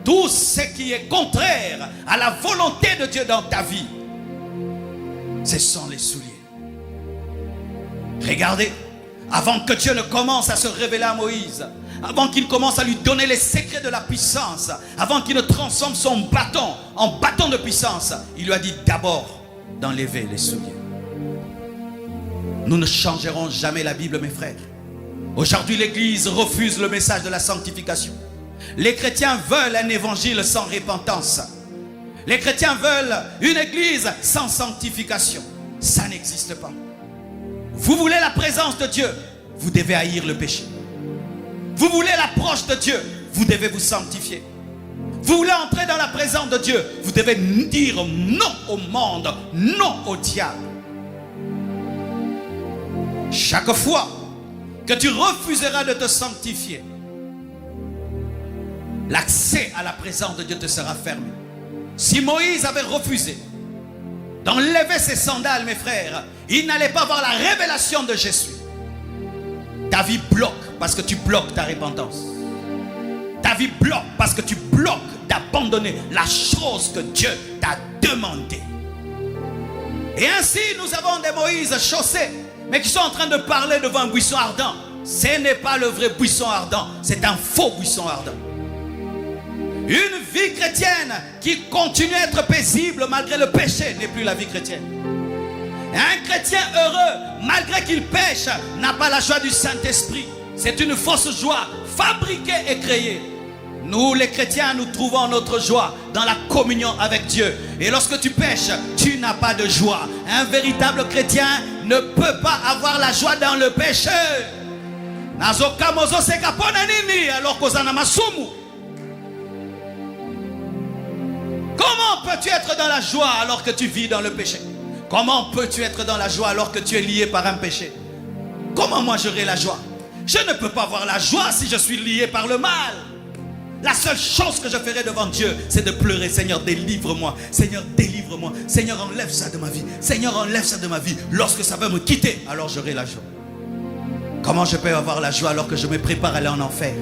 Tout ce qui est contraire à la volonté de Dieu dans ta vie, ce sont les souliers. Regardez. Avant que Dieu ne commence à se révéler à Moïse, avant qu'il commence à lui donner les secrets de la puissance, avant qu'il ne transforme son bâton en bâton de puissance, il lui a dit d'abord d'enlever les souliers. Nous ne changerons jamais la Bible, mes frères. Aujourd'hui, l'Église refuse le message de la sanctification. Les chrétiens veulent un évangile sans repentance. Les chrétiens veulent une Église sans sanctification. Ça n'existe pas. Vous voulez la présence de Dieu, vous devez haïr le péché. Vous voulez l'approche de Dieu, vous devez vous sanctifier. Vous voulez entrer dans la présence de Dieu, vous devez dire non au monde, non au diable. Chaque fois que tu refuseras de te sanctifier, l'accès à la présence de Dieu te sera fermé. Si Moïse avait refusé d'enlever ses sandales, mes frères, il n'allait pas avoir la révélation de Jésus. Ta vie bloque parce que tu bloques ta repentance. Ta vie bloque parce que tu bloques d'abandonner la chose que Dieu t'a demandé. Et ainsi, nous avons des Moïse chaussés, mais qui sont en train de parler devant un buisson ardent. Ce n'est pas le vrai buisson ardent, c'est un faux buisson ardent. Une vie chrétienne qui continue à être paisible malgré le péché n'est plus la vie chrétienne. Un chrétien heureux, malgré qu'il pêche, n'a pas la joie du Saint-Esprit. C'est une fausse joie, fabriquée et créée. Nous, les chrétiens, nous trouvons notre joie dans la communion avec Dieu. Et lorsque tu pêches, tu n'as pas de joie. Un véritable chrétien ne peut pas avoir la joie dans le péché. Comment peux-tu être dans la joie alors que tu vis dans le péché? Comment peux-tu être dans la joie alors que tu es lié par un péché? Comment moi j'aurai la joie? Je ne peux pas avoir la joie si je suis lié par le mal. La seule chose que je ferai devant Dieu, c'est de pleurer. Seigneur, délivre-moi. Seigneur, délivre-moi. Seigneur, enlève ça de ma vie. Seigneur, enlève ça de ma vie. Lorsque ça va me quitter, alors j'aurai la joie. Comment je peux avoir la joie alors que je me prépare à aller en enfer?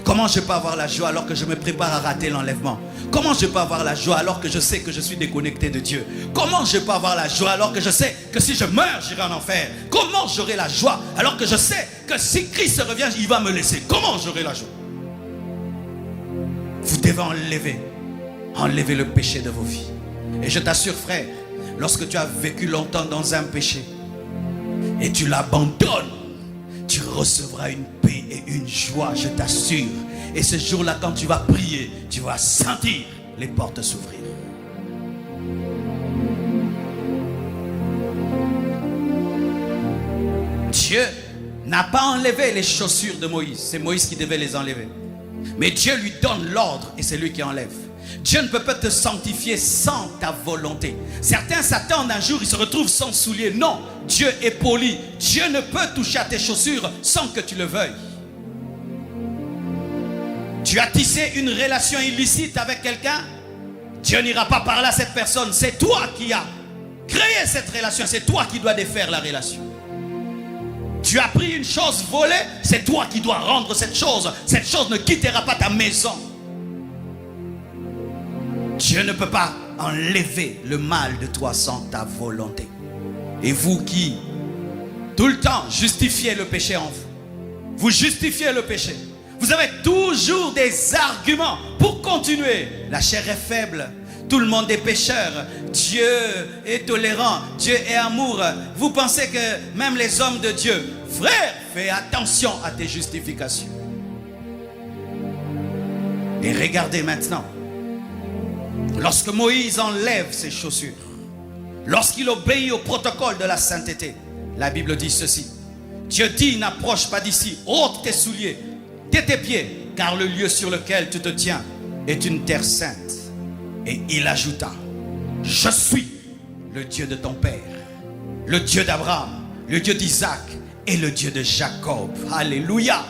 Comment je peux avoir la joie alors que je me prépare à rater l'enlèvement? Comment je peux avoir la joie alors que je sais que je suis déconnecté de Dieu? Comment je peux avoir la joie alors que je sais que si je meurs, j'irai en enfer? Comment j'aurai la joie alors que je sais que si Christ revient, il va me laisser? Comment j'aurai la joie? Vous devez enlever le péché de vos vies. Et je t'assure, frère, lorsque tu as vécu longtemps dans un péché et tu l'abandonnes, tu recevras une paix et une joie, je t'assure. Et ce jour-là, quand tu vas prier, tu vas sentir les portes s'ouvrir. Dieu n'a pas enlevé les chaussures de Moïse. C'est Moïse qui devait les enlever. Mais Dieu lui donne l'ordre et c'est lui qui enlève. Dieu ne peut pas te sanctifier sans ta volonté. Certains s'attendent un jour, ils se retrouvent sans souliers. Non, Dieu est poli. Dieu ne peut toucher à tes chaussures sans que tu le veuilles. Tu as tissé une relation illicite avec quelqu'un, Dieu n'ira pas parler à cette personne. C'est toi qui as créé cette relation. C'est toi qui dois défaire la relation. Tu as pris une chose volée, c'est toi qui dois rendre cette chose. Cette chose ne quittera pas ta maison. Dieu ne peut pas enlever le mal de toi sans ta volonté. Et vous qui, tout le temps, justifiez le péché en vous. Vous justifiez le péché. Vous avez toujours des arguments pour continuer. La chair est faible. Tout le monde est pécheur. Dieu est tolérant. Dieu est amour. Vous pensez que même les hommes de Dieu, frère, fais attention à tes justifications. Et regardez maintenant. Lorsque Moïse enlève ses chaussures, lorsqu'il obéit au protocole de la sainteté, la Bible dit ceci. Dieu dit, n'approche pas d'ici, ôte tes souliers, tais tes pieds, car le lieu sur lequel tu te tiens est une terre sainte. Et il ajouta, je suis le Dieu de ton père, le Dieu d'Abraham, le Dieu d'Isaac et le Dieu de Jacob. Alléluia.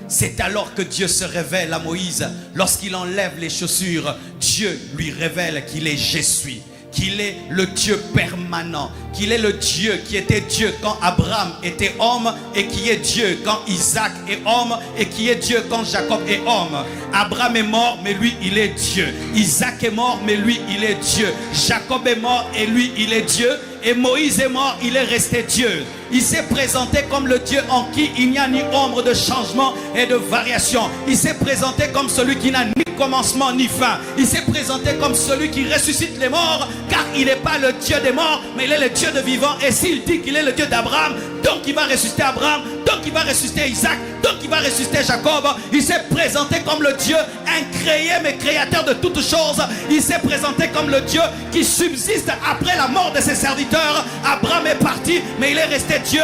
C'est alors que Dieu se révèle à Moïse. Lorsqu'il enlève les chaussures, Dieu lui révèle qu'il est je suis, qu'il est le Dieu permanent, qu'il est le Dieu qui était Dieu quand Abraham était homme et qui est Dieu quand Isaac est homme et qui est Dieu quand Jacob est homme. Abraham est mort, mais lui, il est Dieu. Isaac est mort, mais lui, il est Dieu. Jacob est mort et lui, il est Dieu. Et Moïse est mort, il est resté Dieu. Il s'est présenté comme le Dieu en qui il n'y a ni ombre de changement et de variation. Il s'est présenté comme celui qui n'a ni commencement ni fin. Il s'est présenté comme celui qui ressuscite les morts, car il n'est pas le Dieu des morts, mais il est le Dieu de vivants. Et s'il dit qu'il est le Dieu d'Abraham, donc il va ressusciter Abraham, donc il va ressusciter Isaac, donc il va ressusciter Jacob. Il s'est présenté comme le Dieu incréé mais créateur de toutes choses. Il s'est présenté comme le Dieu qui subsiste après la mort de ses serviteurs. Abraham est parti, mais il est resté Dieu.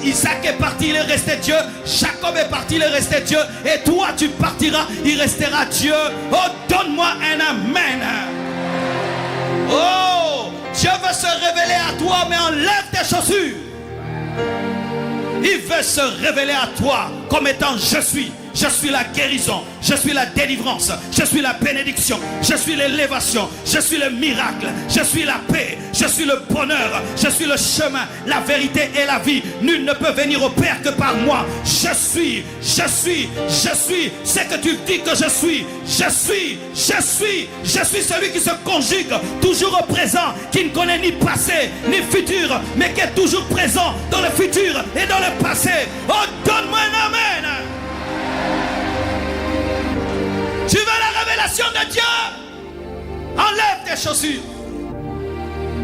Isaac est parti, il est resté Dieu. Jacob est parti, il est resté Dieu. Et toi, tu partiras, il restera Dieu. Oh, donne-moi un amen. Oh, Dieu veut se révéler à toi, mais enlève tes chaussures. Il veut se révéler à toi comme étant je suis. Je suis la guérison, je suis la délivrance, je suis la bénédiction, je suis l'élévation, je suis le miracle, je suis la paix, je suis le bonheur, je suis le chemin, la vérité et la vie. Nul ne peut venir au Père que par moi. Je suis ce que tu dis que je suis. Je suis celui qui se conjugue toujours au présent, qui ne connaît ni passé ni futur, mais qui est toujours présent dans le futur et dans le passé. Oh, donne-moi un amen. Tu veux la révélation de Dieu? Enlève tes chaussures.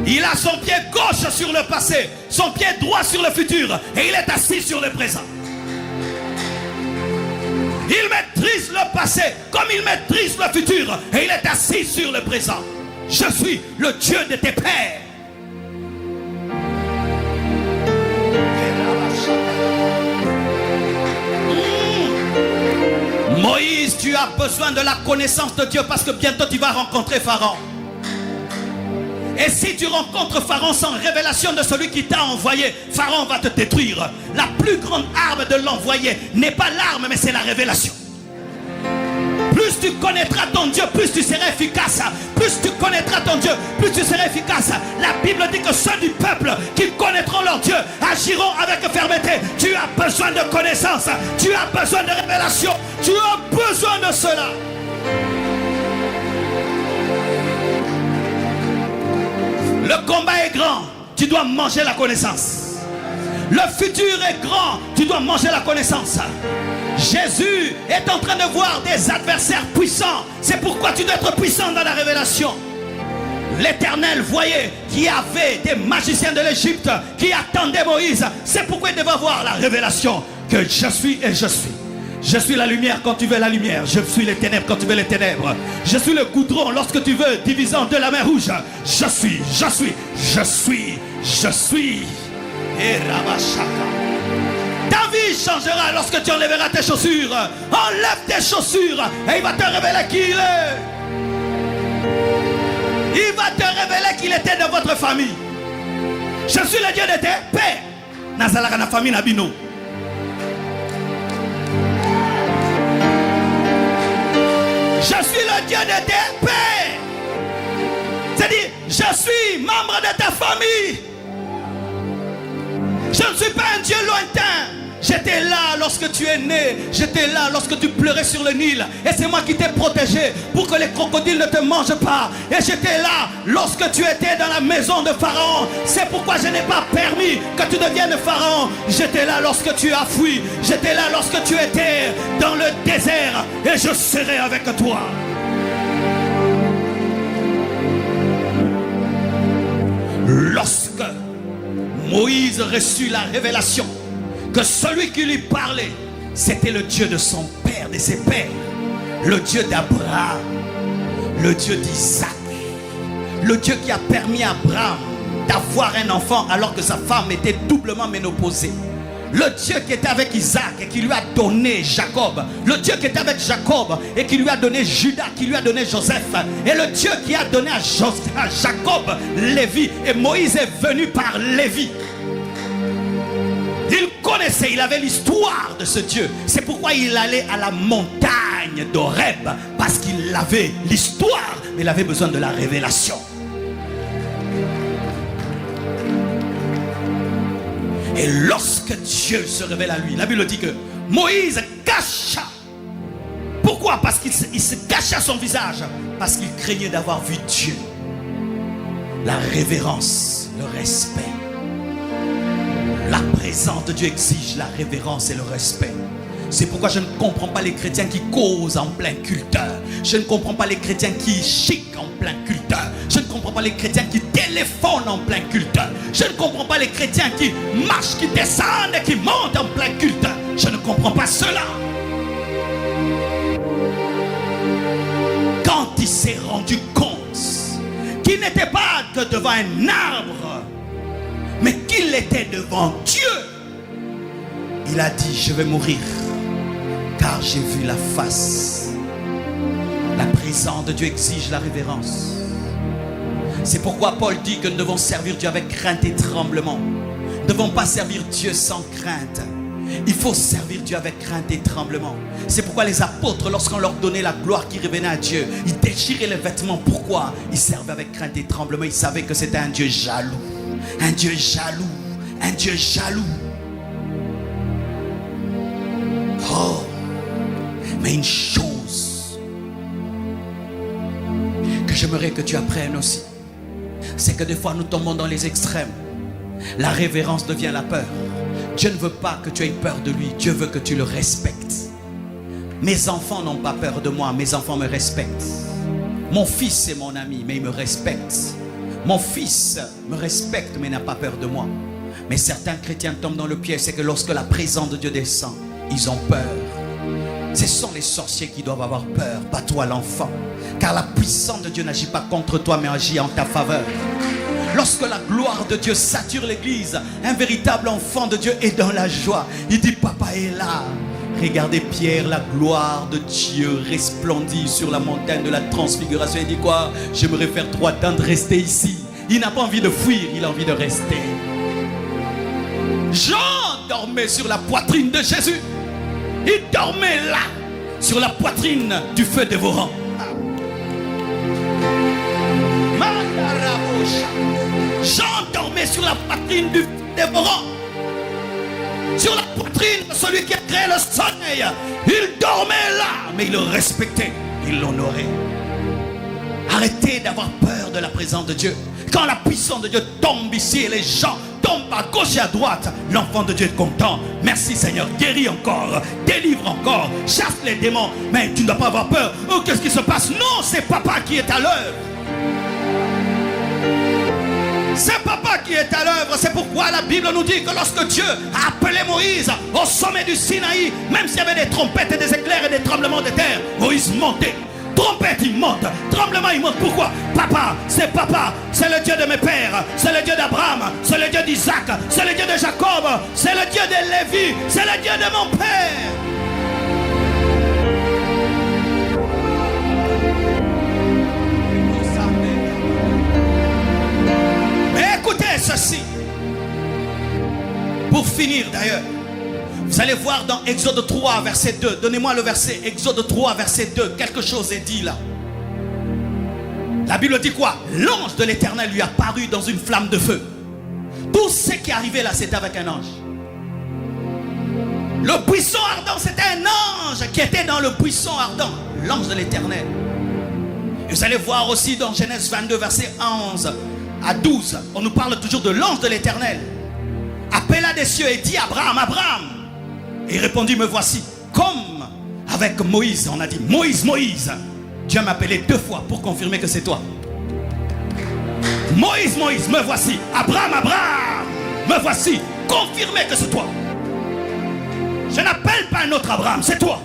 Il a son pied gauche sur le passé, son pied droit sur le futur, et il est assis sur le présent. Il maîtrise le passé comme il maîtrise le futur, et il est assis sur le présent. Je suis le Dieu de tes pères. Moïse, tu as besoin de la connaissance de Dieu parce que bientôt tu vas rencontrer Pharaon. Et si tu rencontres Pharaon sans révélation de celui qui t'a envoyé, Pharaon va te détruire. La plus grande arme de l'envoyé n'est pas l'arme, mais c'est la révélation. Plus tu connaîtras ton Dieu, plus tu seras efficace. Plus tu connaîtras ton Dieu, plus tu seras efficace. La Bible dit que ceux du peuple qui connaîtront leur Dieu agiront avec fermeté. Tu as besoin de connaissance, tu as besoin de révélation, tu as besoin de cela. Le combat est grand, tu dois manger la connaissance. Le futur est grand, tu dois manger la connaissance. Jésus est en train de voir des adversaires puissants. C'est pourquoi tu dois être puissant dans la révélation. L'Éternel voyait qu'il y avait des magiciens de l'Égypte qui attendaient Moïse. C'est pourquoi il devait avoir la révélation que je suis et je suis. Je suis la lumière quand tu veux la lumière. Je suis les ténèbres quand tu veux les ténèbres. Je suis le goudron lorsque tu veux divisant de la mer rouge. Je suis, je suis, je suis, je suis. Et Rabashaka. Ta vie changera lorsque tu enlèveras tes chaussures. Enlève tes chaussures et il va te révéler qui il est. Il va te révéler qu'il était de votre famille. Je suis le Dieu de tes pères. Nazalaka na famille nabino. Je suis le Dieu de tes pères. C'est-à-dire, je suis membre de ta famille. Je ne suis pas un Dieu lointain. J'étais là lorsque tu es né. J'étais là lorsque tu pleurais sur le Nil. Et c'est moi qui t'ai protégé pour que les crocodiles ne te mangent pas. Et j'étais là lorsque tu étais dans la maison de Pharaon. C'est pourquoi je n'ai pas permis que tu deviennes Pharaon. J'étais là lorsque tu as fui. J'étais là lorsque tu étais dans le désert. Et je serai avec toi. Lorsque Moïse reçut la révélation que celui qui lui parlait, c'était le Dieu de son père, de ses pères, le Dieu d'Abraham, le Dieu d'Isaac, le Dieu qui a permis à Abraham d'avoir un enfant alors que sa femme était doublement ménopausée, le Dieu qui était avec Isaac et qui lui a donné Jacob, le Dieu qui était avec Jacob et qui lui a donné Judas, qui lui a donné Joseph, et le Dieu qui a donné à Jacob Lévi, et Moïse est venu par Lévi. Il connaissait, il avait l'histoire de ce Dieu. C'est pourquoi il allait à la montagne d'Horeb, parce qu'il avait l'histoire, mais il avait besoin de la révélation. Et lorsque Dieu se révèle à lui, la Bible dit que Moïse cacha. Pourquoi? Parce qu'il se cacha son visage, parce qu'il craignait d'avoir vu Dieu. La révérence, le respect. La présence de Dieu exige la révérence et le respect. C'est pourquoi je ne comprends pas les chrétiens qui causent en plein culte. Je ne comprends pas les chrétiens qui chiquent en plein culte. Je ne comprends pas les chrétiens qui téléphonent en plein culte. Je ne comprends pas les chrétiens qui marchent, qui descendent et qui montent en plein culte. Je ne comprends pas cela. Quand il s'est rendu compte qu'il n'était pas que devant un arbre, mais qu'il était devant Dieu, il a dit: je vais mourir car j'ai vu la face. La présence de Dieu exige la révérence. C'est pourquoi Paul dit que nous devons servir Dieu avec crainte et tremblement. Nous ne devons pas servir Dieu sans crainte. Il faut servir Dieu avec crainte et tremblement. C'est pourquoi les apôtres, lorsqu'on leur donnait la gloire qui revenait à Dieu, ils déchiraient les vêtements. Pourquoi? Ils servaient avec crainte et tremblement. Ils savaient que c'était un Dieu jaloux. Un Dieu jaloux. Un Dieu jaloux. Oh, mais une chose que j'aimerais que tu apprennes aussi, c'est que des fois nous tombons dans les extrêmes. La révérence devient la peur. Dieu ne veut pas que tu aies peur de lui. Dieu veut que tu le respectes. Mes enfants n'ont pas peur de moi. Mes enfants me respectent. Mon fils est mon ami, mais il me respecte. Mon fils me respecte mais n'a pas peur de moi. Mais certains chrétiens tombent dans le piège, c'est que lorsque la présence de Dieu descend, ils ont peur. Ce sont les sorciers qui doivent avoir peur, pas toi l'enfant. Car la puissance de Dieu n'agit pas contre toi, mais agit en ta faveur. Lorsque la gloire de Dieu sature l'église, un véritable enfant de Dieu est dans la joie. Il dit, papa est là. Regardez Pierre, la gloire de Dieu resplendit sur la montagne de la transfiguration. Il dit quoi? J'aimerais faire 3 temps de rester ici. Il n'a pas envie de fuir, il a envie de rester. Jean dormait sur la poitrine de Jésus. Il dormait là, sur la poitrine du feu dévorant. Jean dormait sur la poitrine du feu dévorant. Sur la poitrine de celui qui a créé le soleil. Il dormait là, mais il le respectait, il l'honorait. Arrêtez d'avoir peur de la présence de Dieu. Quand la puissance de Dieu tombe ici et les gens tombent à gauche et à droite, l'enfant de Dieu est content. Merci Seigneur, guéris encore, délivre encore, chasse les démons. Mais tu ne dois pas avoir peur. Oh, qu'est-ce qui se passe? Non, c'est papa qui est à l'œuvre. C'est papa qui est à l'œuvre. C'est pourquoi la Bible nous dit que lorsque Dieu a appelé Moïse au sommet du Sinaï, même s'il y avait des trompettes et des éclairs et des tremblements de terre, Moïse montait. Trompette, il monte. Tremblement, il monte. Pourquoi? Papa, c'est le Dieu de mes pères. C'est le Dieu d'Abraham. C'est le Dieu d'Isaac. C'est le Dieu de Jacob. C'est le Dieu de Lévi. C'est le Dieu de mon père. Mais écoutez ceci. Pour finir d'ailleurs, vous allez voir dans Exode 3, verset 2. Donnez-moi le verset, Exode 3, verset 2. Quelque chose est dit là. La Bible dit quoi? L'ange de l'Éternel lui apparut dans une flamme de feu. Tout ce qui est arrivé là, c'était avec un ange. Le buisson ardent, c'était un ange qui était dans le buisson ardent. L'ange de l'Éternel. Et vous allez voir aussi dans Genèse 22, verset 11 à 12. On nous parle toujours de l'ange de l'Éternel. Appela des cieux et dit à Abraham, Abraham. Et il répondit, me voici. Comme avec Moïse, on a dit, Moïse, Moïse. Dieu m'a appelé 2 fois pour confirmer que c'est toi. Moïse, Moïse, me voici. Abraham, Abraham, me voici. Confirmez que c'est toi. Je n'appelle pas un autre Abraham, c'est toi,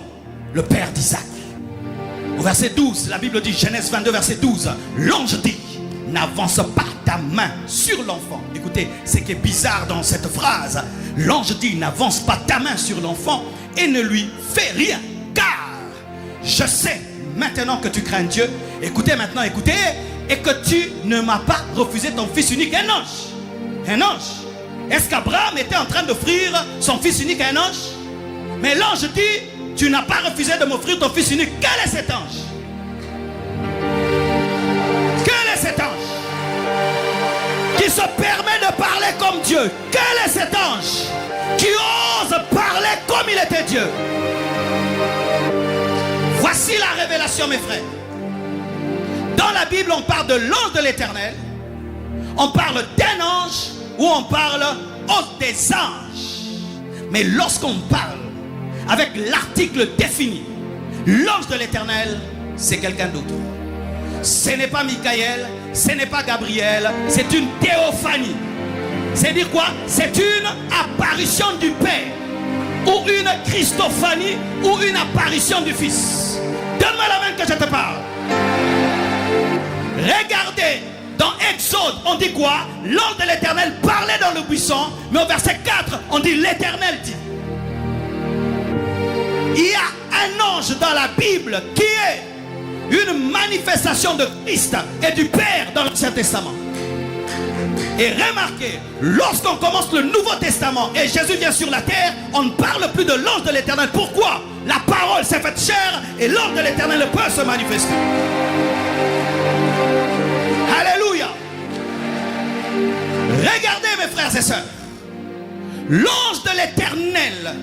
le père d'Isaac. Au verset 12, la Bible dit, Genèse 22, verset 12. L'ange dit, n'avance pas ta main sur l'enfant. Écoutez, ce qui est bizarre dans cette phrase. L'ange dit, n'avance pas ta main sur l'enfant et ne lui fais rien. Car je sais maintenant que tu crains Dieu. Écoutez maintenant, écoutez. Et que tu ne m'as pas refusé ton fils unique, un ange. Un ange. Est-ce qu'Abraham était en train d'offrir son fils unique à un ange? Mais l'ange dit, tu n'as pas refusé de m'offrir ton fils unique. Quel est cet ange? Quel est cet ange qui se permet de parler comme Dieu? Quel est cet ange qui ose parler comme il était Dieu? Voici la révélation, mes frères. Dans la Bible, on parle de l'ange de l'Éternel, on parle d'un ange ou on parle des anges. Mais lorsqu'on parle avec l'article défini, l'ange de l'Éternel, c'est quelqu'un d'autre. Ce n'est pas Michael, ce n'est pas Gabriel, c'est une théophanie. C'est dire quoi? C'est une apparition du Père, ou une Christophanie, ou une apparition du Fils. Donne-moi la main que je te parle. Regardez, dans Exode, on dit quoi? L'ange de l'Éternel parlait dans le buisson, mais au verset 4, on dit l'Éternel dit. Il y a un ange dans la Bible qui est une manifestation de Christ et du Père dans l'Ancien Testament. Et remarquez, lorsqu'on commence le Nouveau Testament et Jésus vient sur la terre, on ne parle plus de l'ange de l'Éternel. Pourquoi? La parole s'est faite chair et l'ange de l'Éternel peut se manifester. Alléluia. Regardez mes frères et sœurs. L'ange de l'Éternel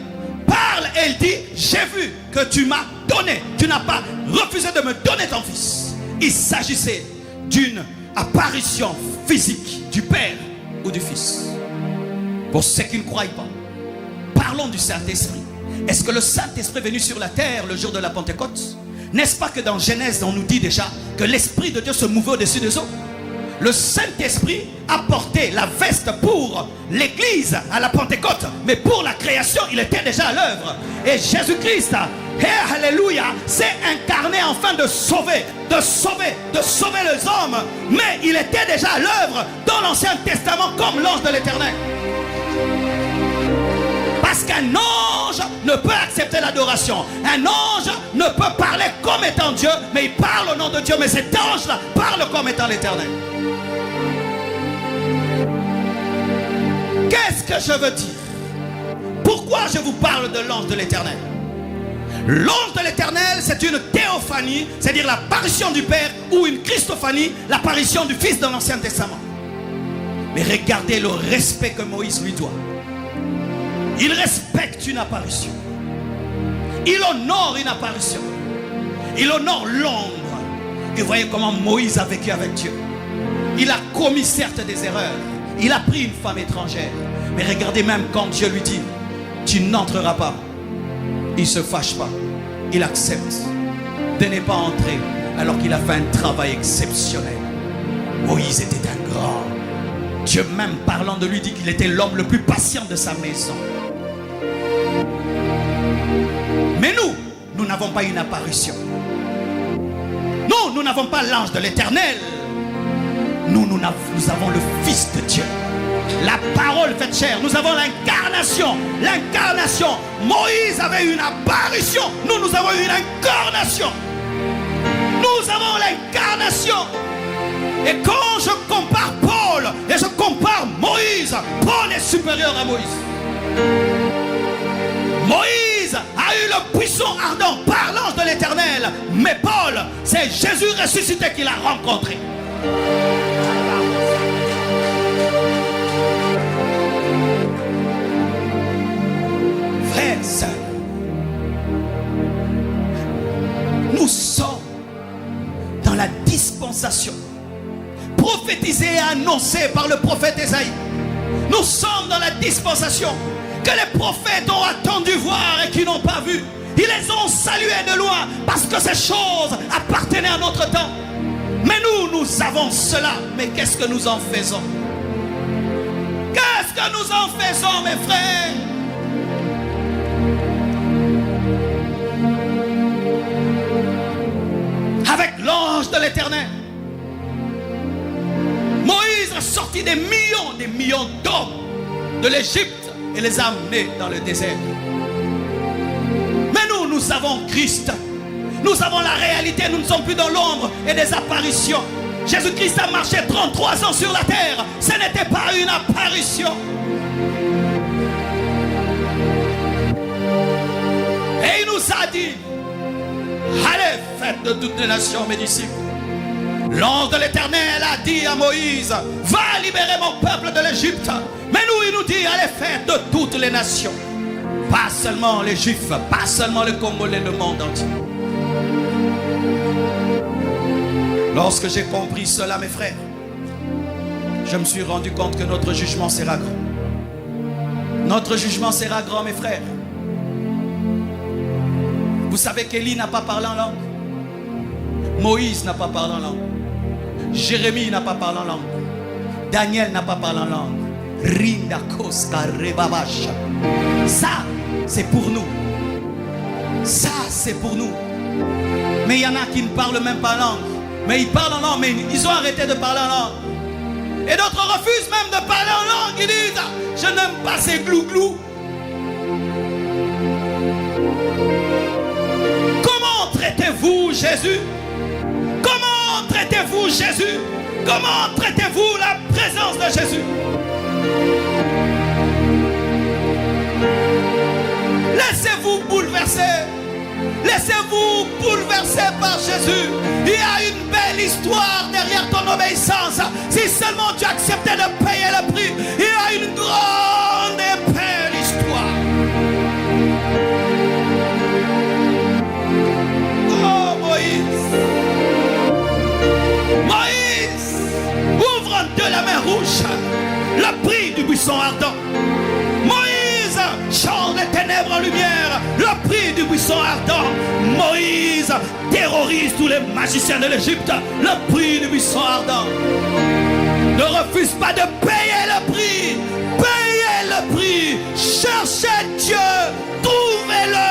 parle et il dit, j'ai vu que tu m'as donné. Tu n'as pas refusé de me donner ton fils. Il s'agissait d'une apparition physique du Père ou du Fils. Pour ceux qui ne croient pas, parlons du Saint-Esprit. Est-ce que le Saint-Esprit est venu sur la terre le jour de la Pentecôte? N'est-ce pas que dans Genèse, on nous dit déjà que l'Esprit de Dieu se mouvait au-dessus des eaux? Le Saint-Esprit a porté la veste pour l'église à la Pentecôte, mais pour la création, il était déjà à l'œuvre. Et Jésus-Christ, alléluia, s'est incarné afin de sauver les hommes. Mais il était déjà à l'œuvre dans l'Ancien Testament comme l'ange de l'Éternel. Parce qu'un ange ne peut accepter l'adoration. Un ange ne peut parler comme étant Dieu, mais il parle au nom de Dieu. Mais cet ange-là parle comme étant l'Éternel. Qu'est-ce que je veux dire? Pourquoi je vous parle de l'ange de l'Éternel? L'ange de l'Éternel, c'est une théophanie, c'est-à-dire l'apparition du Père, ou une Christophanie, l'apparition du Fils dans l'Ancien Testament. Mais regardez le respect que Moïse lui doit. Il respecte une apparition. Il honore une apparition. Il honore l'ombre. Et voyez comment Moïse a vécu avec Dieu. Il a commis certes des erreurs. Il a pris une femme étrangère. Mais regardez même quand Dieu lui dit, tu n'entreras pas. Il ne se fâche pas. Il accepte de ne pas entrer alors qu'il a fait un travail exceptionnel. Moïse était un grand. Dieu même parlant de lui dit qu'il était l'homme le plus patient de sa maison. Mais nous n'avons pas une apparition. Nous n'avons pas l'ange de l'Éternel. Nous avons le Fils de Dieu. La parole faite chair. Nous avons l'incarnation. L'incarnation. Moïse avait une apparition. Nous avons une incarnation. Nous avons l'incarnation. Et quand je compare Paul et je compare Moïse, Paul est supérieur à Moïse. Moïse a eu le buisson ardent par l'ange de l'Éternel. Mais Paul, c'est Jésus ressuscité qu'il a rencontré. Frères, sœurs, nous sommes dans la dispensation prophétisée et annoncée par le prophète Ésaïe. Nous sommes dans la dispensation que les prophètes ont attendu voir et qui n'ont pas vu. Ils les ont salués de loin parce que ces choses appartenaient à notre temps. Mais nous avons cela. Mais qu'est-ce que nous en faisons? Qu'est-ce que nous en faisons, mes frères? Avec l'ange de l'Éternel, Moïse a sorti des millions d'hommes de l'Égypte et les a amenés dans le désert. Mais nous avons Christ. Nous avons la réalité. Nous ne sommes plus dans l'ombre et des apparitions. Jésus-Christ a marché 33 ans sur la terre. Ce n'était pas une apparition. Et il nous a dit, allez, faites de toutes les nations mes disciples. L'ange de l'Éternel a dit à Moïse, va libérer mon peuple de l'Égypte. Mais il nous dit, allez faire de toutes les nations. Pas seulement les Juifs, pas seulement les Congolais, le monde entier. Lorsque j'ai compris cela, mes frères, je me suis rendu compte que notre jugement sera grand. Notre jugement sera grand, mes frères. Vous savez qu'Élie n'a pas parlé en langue. Moïse n'a pas parlé en langue. Jérémie n'a pas parlé en langue. Daniel n'a pas parlé en langue. Rinda Koska Rebabacha. Ça, c'est pour nous. Ça, c'est pour nous. Mais il y en a qui ne parlent même pas langue. Mais ils parlent en langue, mais ils ont arrêté de parler en langue. Et d'autres refusent même de parler en langue. Ils disent, je n'aime pas ces glou-glou. Comment traitez-vous Jésus? Comment traitez-vous Jésus? Comment traitez-vous la présence de Jésus? Laissez-vous bouleverser. Laissez-vous bouleverser par Jésus. Il y a une belle histoire derrière ton obéissance. Si seulement tu acceptais de payer le prix, il y a une grande et belle histoire. Oh Moïse, Moïse, ouvre en deux la main rouge, le prix du buisson ardent. Moïse, change les ténèbres en lumière, le prix du du buisson ardent. Moïse terrorise tous les magiciens de l'Égypte. Le prix du buisson ardent. Ne refuse pas de payer le prix. Payez le prix. Cherchez Dieu. Trouvez-le.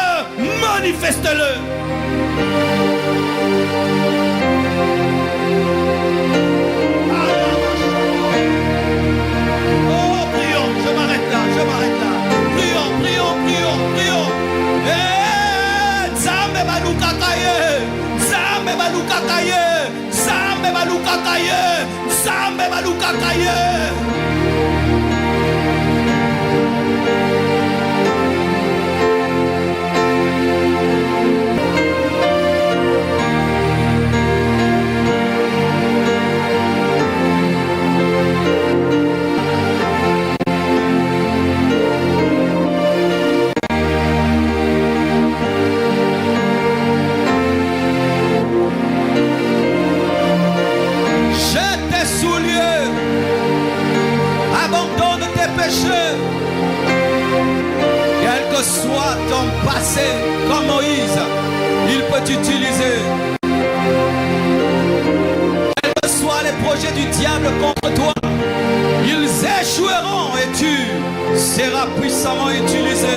Manifestez-le. Oh, prions. Je m'arrête là. Prions, prions, prions, prions. Zambe balukakaye. Zambe balukakaye. Zambe balukakaye. Zambe balukakaye. Quel que soit ton passé, comme Moïse, il peut t'utiliser. Quels que soient les projets du diable contre toi, ils échoueront et tu seras puissamment utilisé.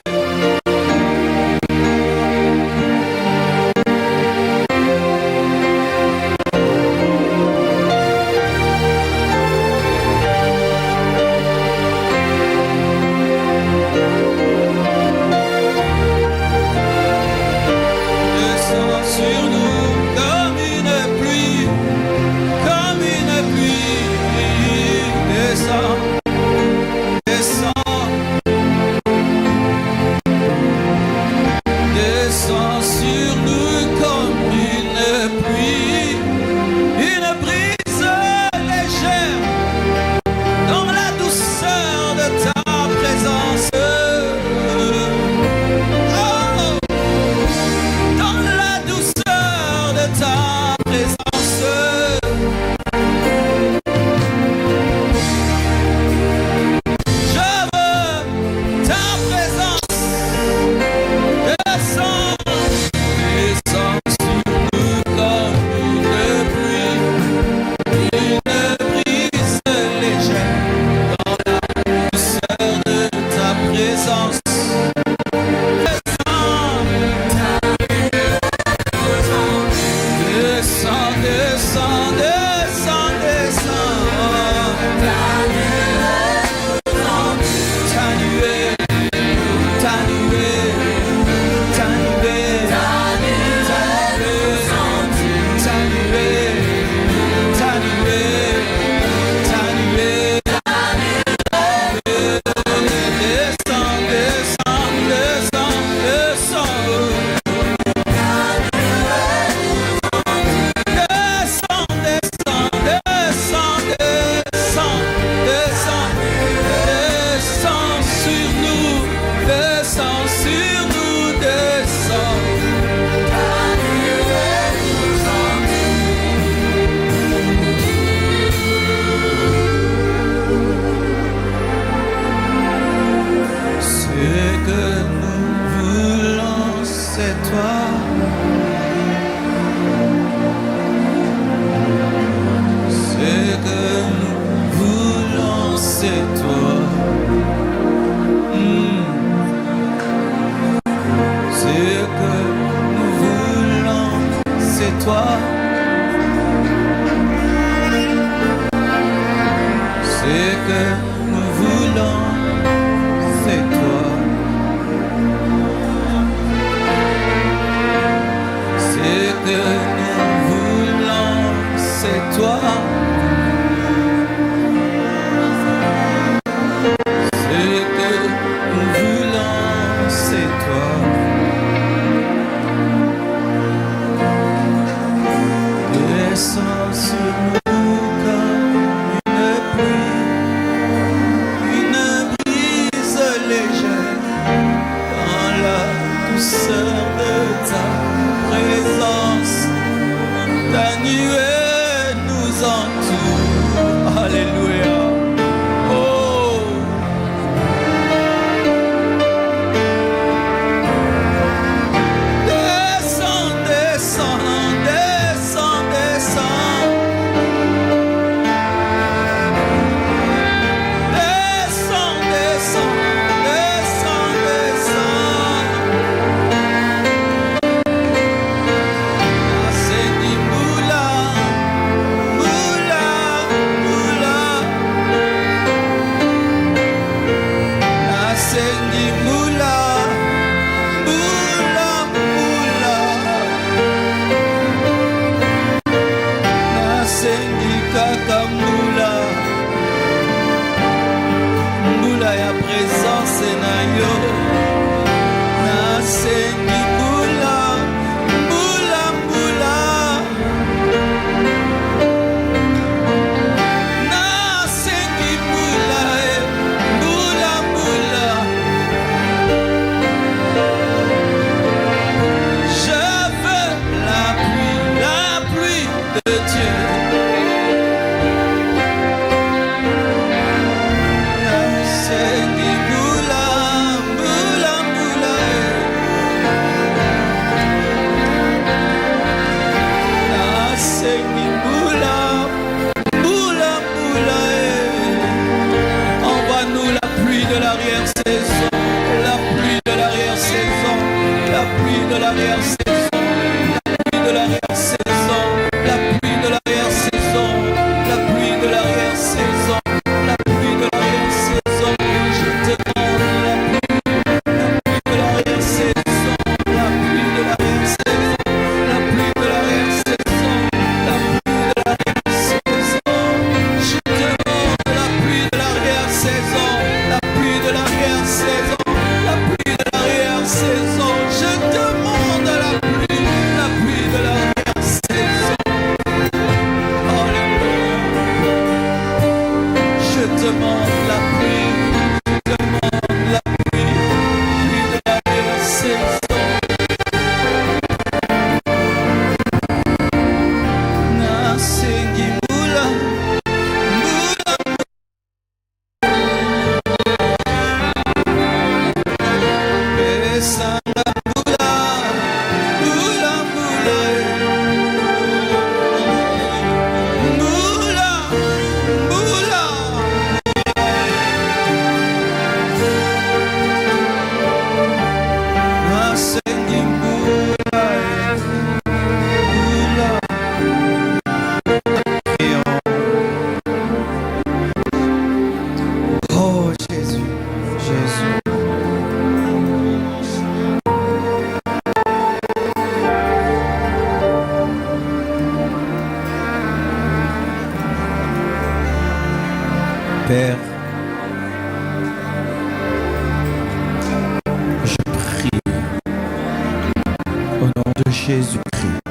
de Jésus-Christ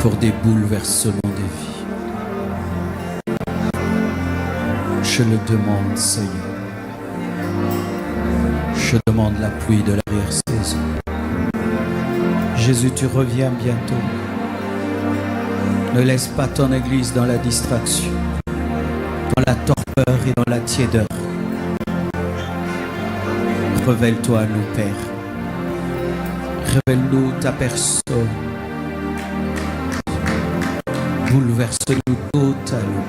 pour des bouleversements de vie. Je le demande, Seigneur. Je demande la pluie de l'arrière-saison. Jésus, tu reviens bientôt. Ne laisse pas ton Église dans la distraction, dans la torpeur et dans la tiédeur. Révèle-toi à nous, Père. Révèle-nous ta personne. Bouleverse-nous totalement.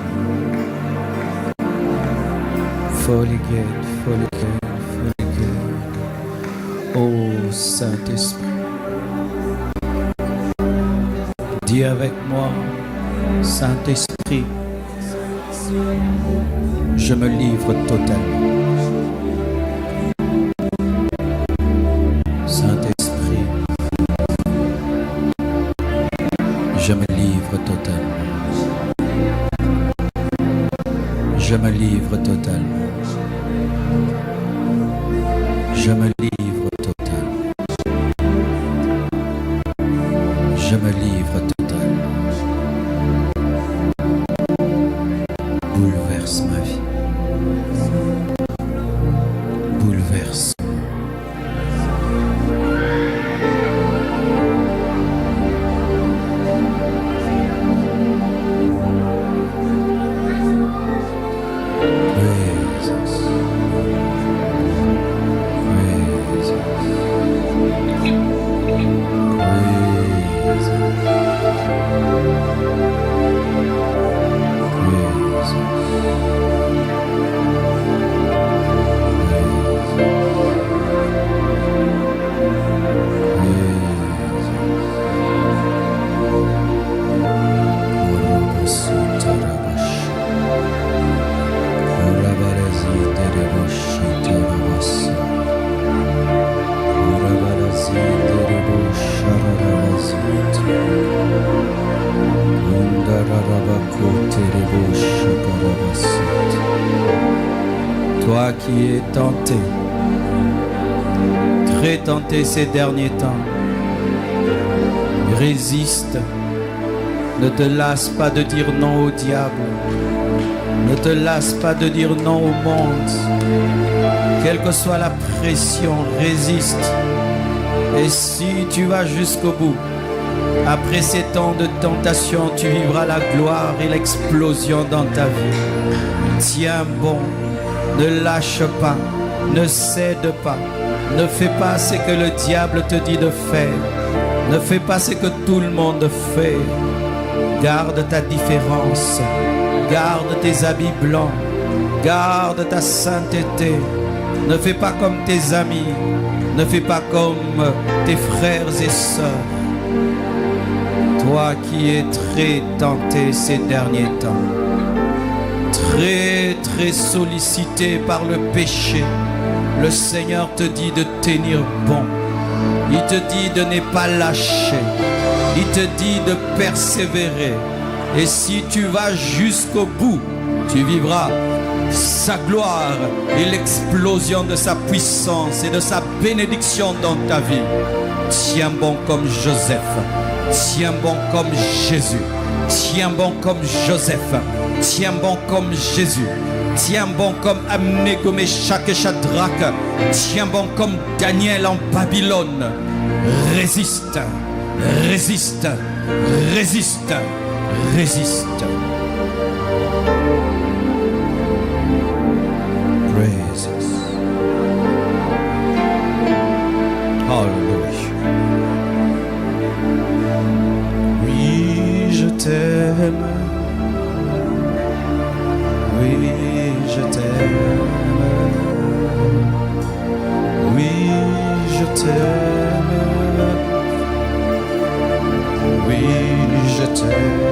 Fall again, fall again, fall again. Oh Saint-Esprit, dis avec moi, Saint-Esprit, je me livre totalement. Saint-Esprit, je me livre totalement. Je me livre totalement. Je me livre totalement. Je me livre totalement. Bouleverse ma vie. Bouleverse. Toi qui es tenté, très tenté ces derniers temps, résiste, ne te lasse pas de dire non au diable, ne te lasse pas de dire non au monde, quelle que soit la pression, résiste. Et si tu vas jusqu'au bout, après ces temps de tentation, tu vivras la gloire et l'explosion dans ta vie. Tiens bon, ne lâche pas, ne cède pas, ne fais pas ce que le diable te dit de faire, ne fais pas ce que tout le monde fait. Garde ta différence, garde tes habits blancs, garde ta sainteté. Ne fais pas comme tes amis, ne fais pas comme tes frères et sœurs. Toi qui es très tenté ces derniers temps, très sollicité par le péché, le Seigneur te dit de tenir bon. Il te dit de ne pas lâcher. Il te dit de persévérer. Et si tu vas jusqu'au bout, tu vivras sa gloire et l'explosion de sa puissance et de sa bénédiction dans ta vie. Tiens bon comme Joseph. Tiens bon comme Jésus. Tiens bon comme Joseph. Tiens bon comme Jésus. Tiens bon comme Abnego, Méchak et Shadrach. Tiens bon comme Daniel en Babylone. Résiste, résiste, résiste, résiste. Praise us. Hallelujah. Oui, je t'aime. Oui, je t'aime. Oui, je t'aime. Oui, je t'aime.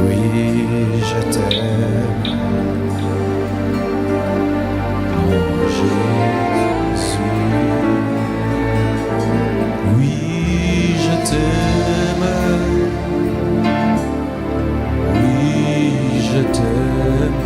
Oui, je t'aime. Oh Jésus. Oui, je t'aime. Oui, je t'aime.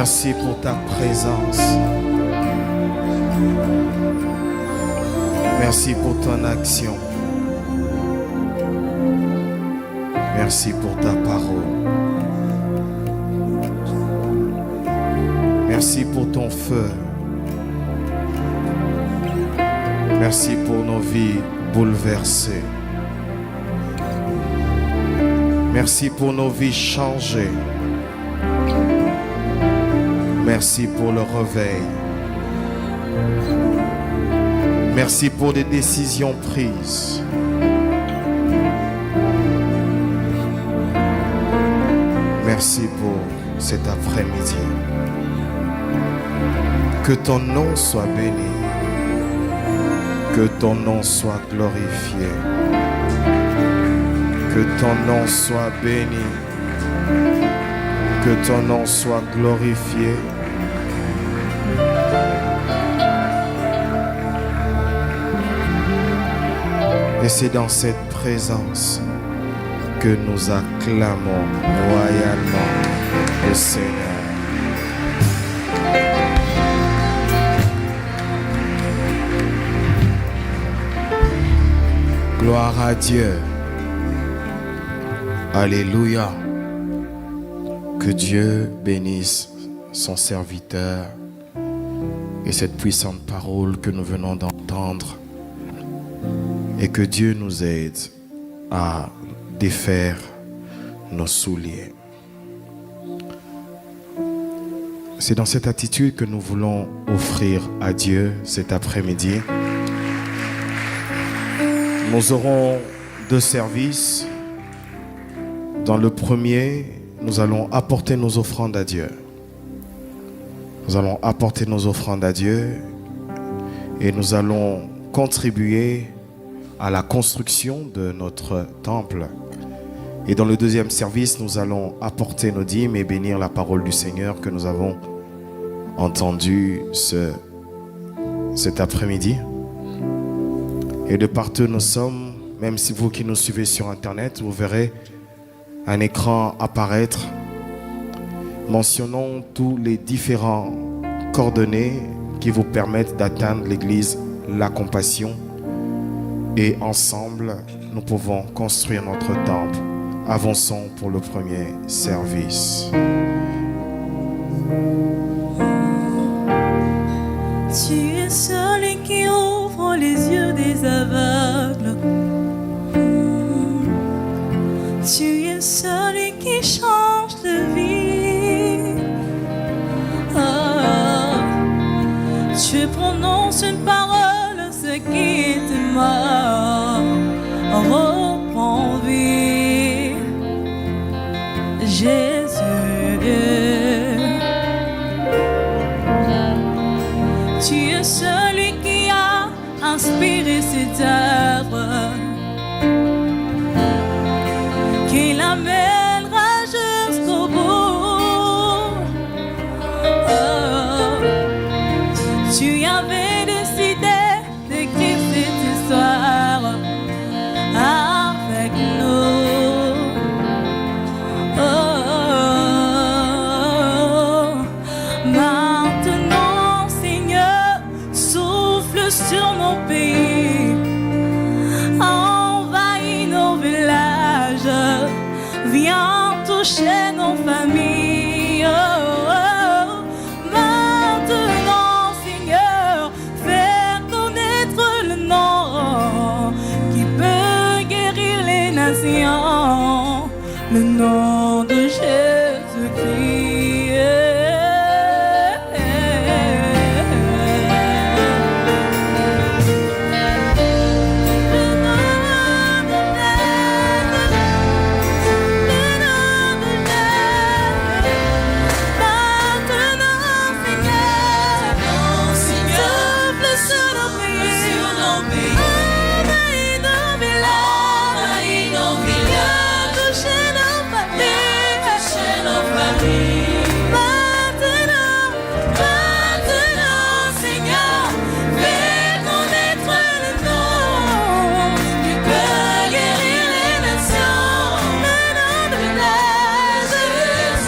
Merci pour ta présence. Merci pour ton action. Merci pour ta parole. Merci pour ton feu. Merci pour nos vies bouleversées. Merci pour nos vies changées. Merci pour le réveil. Merci pour des décisions prises. Merci pour cet après-midi. Que ton nom soit béni. Que ton nom soit glorifié. Que ton nom soit béni. Que ton nom soit glorifié. Et c'est dans cette présence que nous acclamons royalement le Seigneur. Gloire à Dieu. Alléluia. Que Dieu bénisse son serviteur et cette puissante parole que nous venons d'entendre. Et que Dieu nous aide à défaire nos souliers. C'est dans cette attitude que nous voulons offrir à Dieu cet après-midi. Nous aurons 2 services. Dans le premier, nous allons apporter nos offrandes à Dieu. Nous allons apporter nos offrandes à Dieu et nous allons contribuer à la construction de notre temple. Et dans le deuxième service, nous allons apporter nos dîmes et bénir la parole du Seigneur que nous avons entendue cet après-midi. Et de partout nous sommes, même si vous qui nous suivez sur Internet, vous verrez un écran apparaître mentionnant tous les différents coordonnées qui vous permettent d'atteindre l'église La Compassion. Et ensemble, nous pouvons construire notre temple. Avançons pour le premier service. Tu es celui qui ouvre les yeux des aveugles. Tu es celui qui change de vie. Tu prononces une parole, ce qui était mort reprend vie. Jésus, tu es celui qui a inspiré cette œuvre, qui l'amènera jusqu'au bout. Tu avais décidé d'écrire cette histoire avec nous. Maintenant, Seigneur, souffle sur nos pays, envahis nos villages, viens toucher nos familles. Maintenant, Seigneur, fais connaître le nom qui peut guérir les nations, le nom de Jésus-Christ.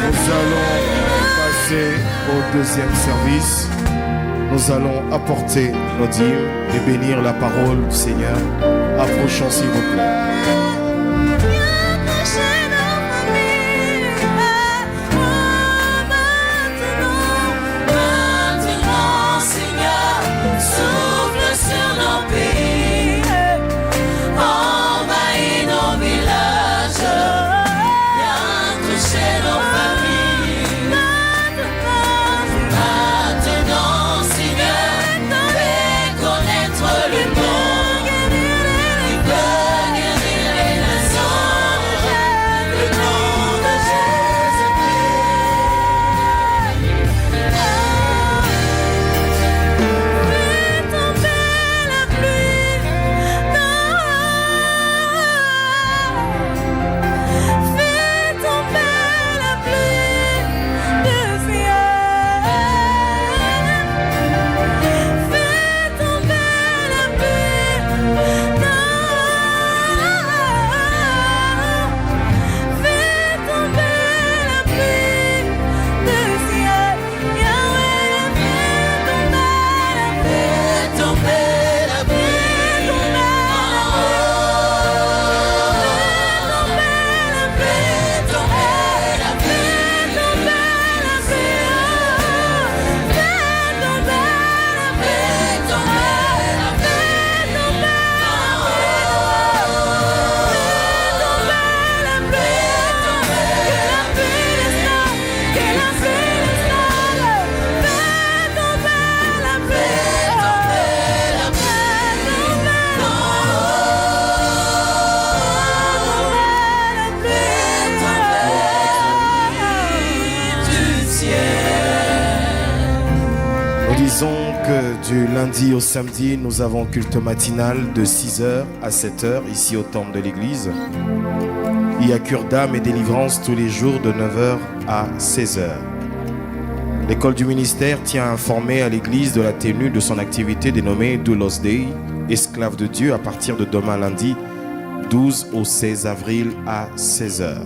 Nous allons passer passer au deuxième service. Nous allons apporter nos dîmes et bénir la parole du Seigneur. Approchons s'il vous plaît. Disons que du lundi au samedi, nous avons culte matinal de 6h à 7h ici au temple de l'église. Il y a cure d'âme et délivrance tous les jours de 9h à 16h. L'école du ministère tient à informer à l'église de la tenue de son activité dénommée Doulos Day, esclave de Dieu, à partir de demain lundi 12 au 16 avril à 16h.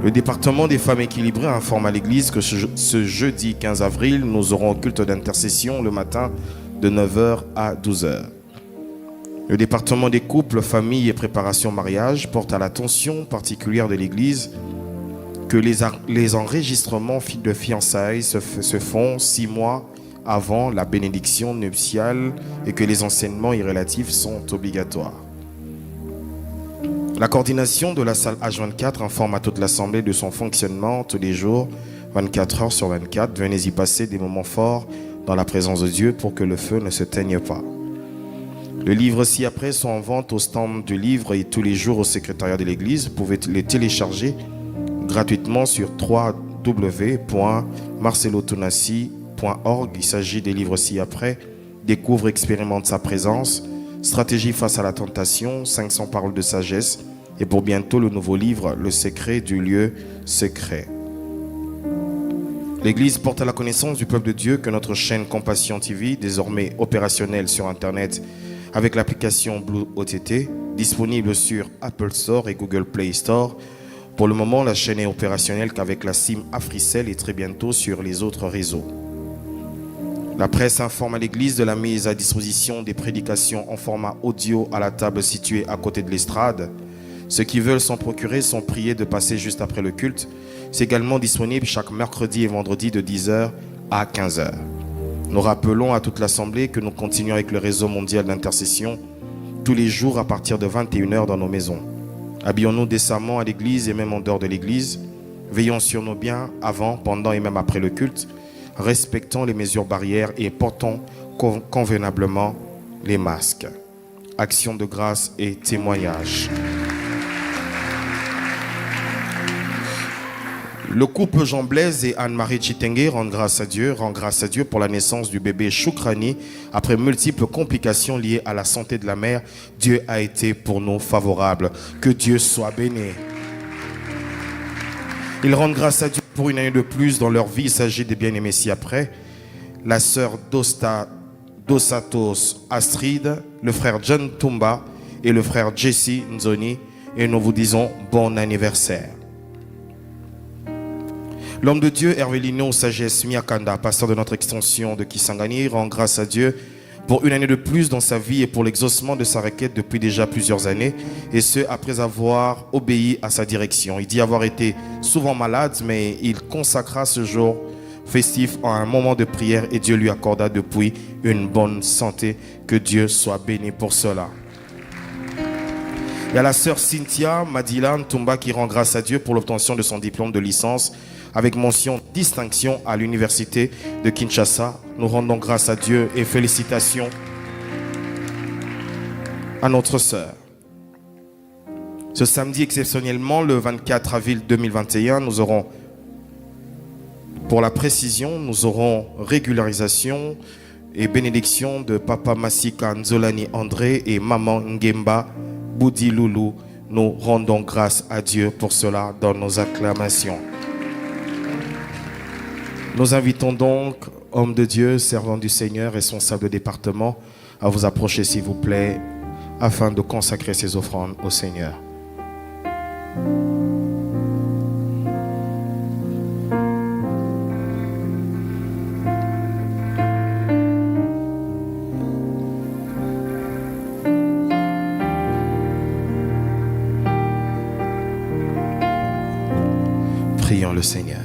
Le département des femmes équilibrées informe à l'église que ce jeudi 15 avril, nous aurons un culte d'intercession le matin de 9h à 12h. Le département des couples, familles et préparation mariage porte à l'attention particulière de l'église que les enregistrements de fiançailles se font 6 mois avant la bénédiction nuptiale et que les enseignements y relatifs sont obligatoires. La coordination de la salle H24 informe à toute l'assemblée de son fonctionnement tous les jours, 24 heures sur 24. Venez y passer des moments forts dans la présence de Dieu pour que le feu ne se teigne pas. Les livres ci-après sont en vente au stand du livre et tous les jours au secrétariat de l'église. Vous pouvez les télécharger gratuitement sur www.marcelotonassi.org. Il s'agit des livres ci-après. Découvre, expérimente sa présence. Stratégie face à la tentation, 500 paroles de sagesse. Et pour bientôt, le nouveau livre, Le secret du lieu secret. L'Église porte à la connaissance du peuple de Dieu que notre chaîne Compassion TV, désormais opérationnelle sur Internet avec l'application Blue OTT, disponible sur Apple Store et Google Play Store. Pour le moment, la chaîne est opérationnelle qu'avec la SIM Africell et très bientôt sur les autres réseaux. La presse informe à l'église de la mise à disposition des prédications en format audio à la table située à côté de l'estrade. Ceux qui veulent s'en procurer sont priés de passer juste après le culte. C'est également disponible chaque mercredi et vendredi de 10h à 15h. Nous rappelons à toute l'assemblée que nous continuons avec le réseau mondial d'intercession tous les jours à partir de 21h dans nos maisons. Habillons-nous décemment à l'église et même en dehors de l'église. Veillons sur nos biens avant, pendant et même après le culte. Respectons les mesures barrières et portons convenablement les masques. Action de grâce et témoignage. Le couple Jean Blaise et Anne-Marie Chitengue rend grâce à Dieu pour la naissance du bébé Choukrani. Après multiples complications liées à la santé de la mère, Dieu a été pour nous favorable. Que Dieu soit béni. Ils rendent grâce à Dieu pour une année de plus dans leur vie. Il s'agit des bien-aimés ci-après. La sœur Dosatos Astrid, le frère John Tumba et le frère Jesse Nzoni. Et nous vous disons bon anniversaire. L'homme de Dieu, Hervé Lino, Sagesse Miakanda, pasteur de notre extension de Kisangani, rend grâce à Dieu pour une année de plus dans sa vie et pour l'exaucement de sa requête depuis déjà plusieurs années, et ce après avoir obéi à sa direction. Il dit avoir été souvent malade, mais il consacra ce jour festif en un moment de prière et Dieu lui accorda depuis une bonne santé. Que Dieu soit béni pour cela. Il y a la sœur Cynthia Madilan Tumba qui rend grâce à Dieu pour l'obtention de son diplôme de licence avec mention distinction à l'université de Kinshasa. Nous rendons grâce à Dieu et félicitations à notre sœur. Ce samedi exceptionnellement, le 24 avril 2021, nous aurons, pour la précision, nous aurons régularisation et bénédiction de Papa Masika Nzolani André et Maman Ngemba Boudi Loulou. Nous rendons grâce à Dieu pour cela dans nos acclamations. Nous invitons donc, hommes de Dieu, servants du Seigneur, responsables de département, à vous approcher s'il vous plaît, afin de consacrer ces offrandes au Seigneur. Prions le Seigneur.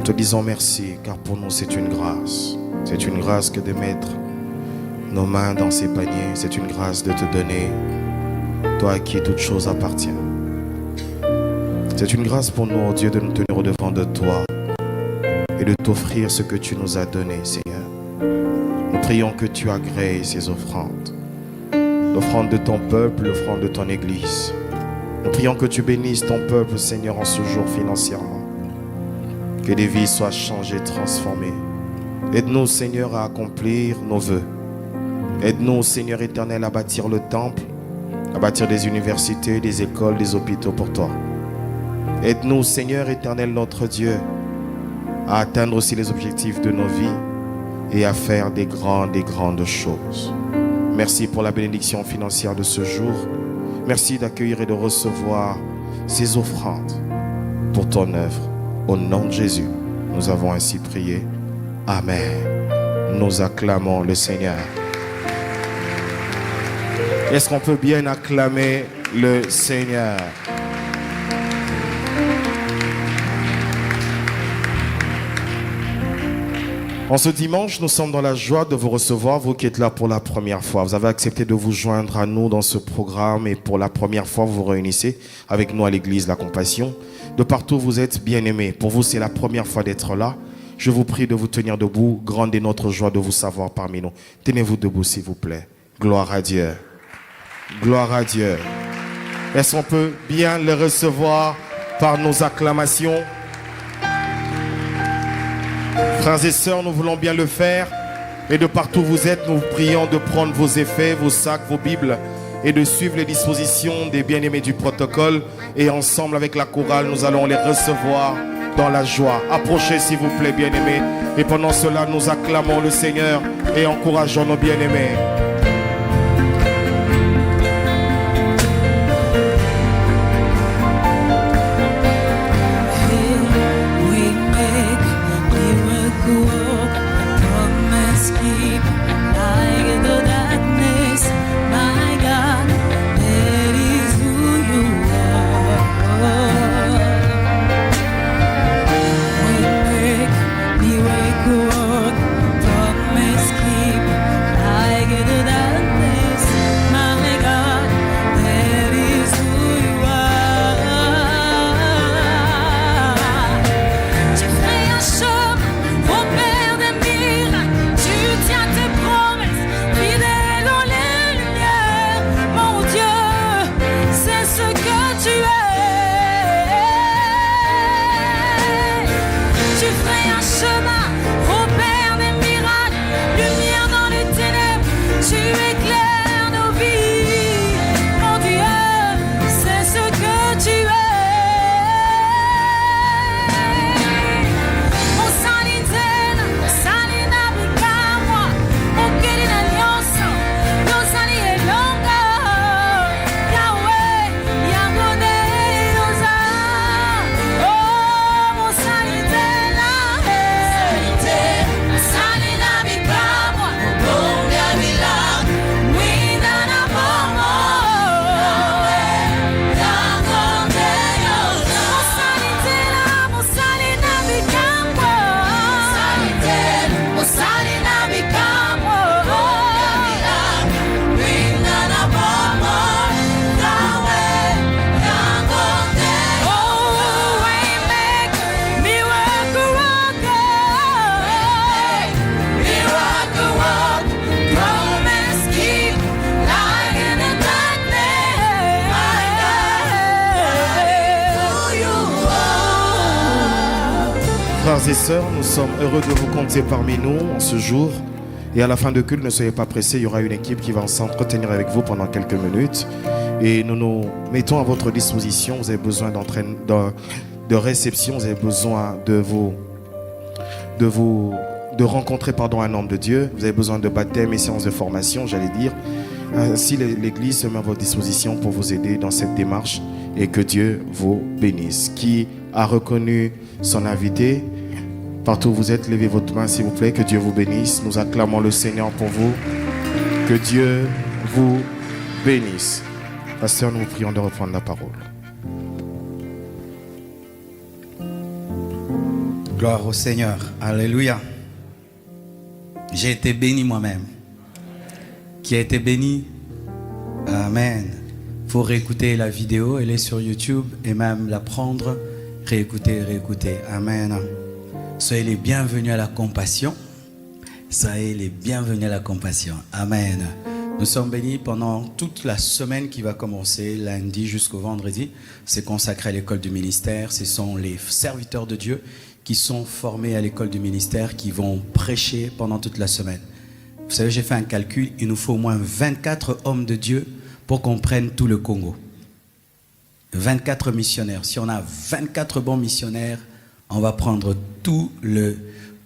Te disons merci, car pour nous c'est une grâce. C'est une grâce que de mettre nos mains dans ces paniers. C'est une grâce de te donner, toi à qui toute chose appartient. C'est une grâce pour nous, oh Dieu, de nous tenir au-devant de toi et de t'offrir ce que tu nous as donné, Seigneur. Nous prions que tu agrées ces offrandes, l'offrande de ton peuple, l'offrande de ton Église. Nous prions que tu bénisses ton peuple, Seigneur, en ce jour financièrement. Que des vies soient changées, transformées. Aide-nous, Seigneur, à accomplir nos vœux. Aide-nous, Seigneur éternel, à bâtir le temple, à bâtir des universités, des écoles, des hôpitaux pour toi. Aide-nous, Seigneur éternel, notre Dieu, à atteindre aussi les objectifs de nos vies et à faire des grandes choses. Merci pour la bénédiction financière de ce jour. Merci d'accueillir et de recevoir ces offrandes pour ton œuvre. Au nom de Jésus, nous avons ainsi prié. Amen. Nous acclamons le Seigneur. Est-ce qu'on peut bien acclamer le Seigneur? En ce dimanche, nous sommes dans la joie de vous recevoir, vous qui êtes là pour la première fois. Vous avez accepté de vous joindre à nous dans ce programme et pour la première fois, vous vous réunissez avec nous à l'église La Compassion. De partout, vous êtes bien-aimés. Pour vous, c'est la première fois d'être là. Je vous prie de vous tenir debout. Grande est notre joie de vous savoir parmi nous. Tenez-vous debout, s'il vous plaît. Gloire à Dieu. Gloire à Dieu. Est-ce qu'on peut bien le recevoir par nos acclamations? Frères et sœurs, nous voulons bien le faire. Et de partout où vous êtes, nous vous prions de prendre vos effets, vos sacs, vos Bibles et de suivre les dispositions des bien-aimés du protocole. Et ensemble avec la chorale, nous allons les recevoir dans la joie. Approchez s'il vous plaît, bien-aimés. Et pendant cela, nous acclamons le Seigneur et encourageons nos bien-aimés. I get Frères et sœurs, nous sommes heureux de vous compter parmi nous en ce jour. Et à la fin de culte, ne soyez pas pressés, il y aura une équipe qui va s'entretenir avec vous pendant quelques minutes. Et nous nous mettons à votre disposition. Vous avez besoin de réception, vous avez besoin de rencontrer un homme de Dieu. Vous avez besoin de baptême et séances de formation, j'allais dire. Ainsi, l'Église se met à votre disposition pour vous aider dans cette démarche et que Dieu vous bénisse. Qui a reconnu son invité? Partout où vous êtes, levez votre main s'il vous plaît. Que Dieu vous bénisse. Nous acclamons le Seigneur pour vous. Que Dieu vous bénisse. Pasteur, nous vous prions de reprendre la parole. Gloire au Seigneur. Alléluia. J'ai été béni moi-même. Qui a été béni? Amen. Il faut réécouter la vidéo. Elle est sur YouTube et même la prendre. Réécouter. Amen. Soyez les bienvenus à la compassion. Soyez les bienvenus à la compassion. Amen. Nous sommes bénis pendant toute la semaine qui va commencer, lundi jusqu'au vendredi. C'est consacré à l'école du ministère. Ce sont les serviteurs de Dieu qui sont formés à l'école du ministère, qui vont prêcher pendant toute la semaine. Vous savez, j'ai fait un calcul. Il nous faut au moins 24 hommes de Dieu pour qu'on prenne tout le Congo. 24 missionnaires. Si on a 24 bons missionnaires, on va prendre tout le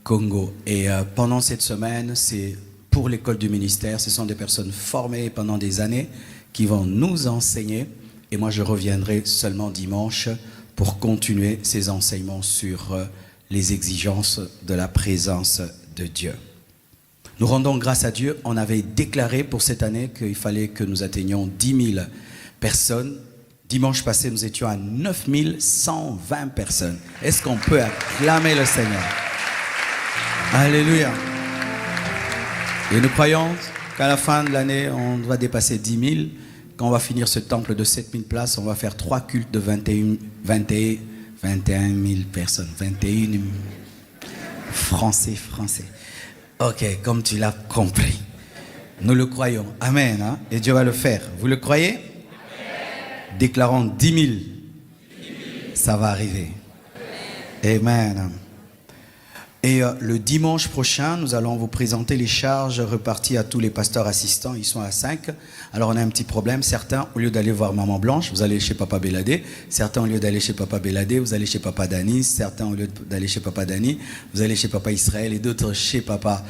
Congo. Et pendant cette semaine, c'est pour l'école du ministère. Ce sont des personnes formées pendant des années qui vont nous enseigner. Et moi, je reviendrai seulement dimanche pour continuer ces enseignements sur les exigences de la présence de Dieu. Nous rendons grâce à Dieu. On avait déclaré pour cette année qu'il fallait que nous atteignions 10 000 personnes. Dimanche passé, nous étions à 9 120 personnes. Est-ce qu'on peut acclamer le Seigneur? Alléluia. Et nous croyons qu'à la fin de l'année, on va dépasser 10 000. Quand on va finir ce temple de 7 000 places, on va faire 3 cultes de 21 000 personnes. 21 000 français. Ok, comme tu l'as compris. Nous le croyons. Amen. Hein? Et Dieu va le faire. Vous le croyez? Déclarons 10 000. Ça va arriver. Amen. Et le dimanche prochain, nous allons vous présenter les charges reparties à tous les pasteurs assistants. Ils sont à 5. Alors on a un petit problème. Certains, au lieu d'aller voir Maman Blanche, vous allez chez Papa Béladé. Certains, au lieu d'aller chez Papa Béladé, vous allez chez Papa Dani. Certains, au lieu d'aller chez Papa Dani, vous allez chez Papa Israël. Et d'autres chez Papa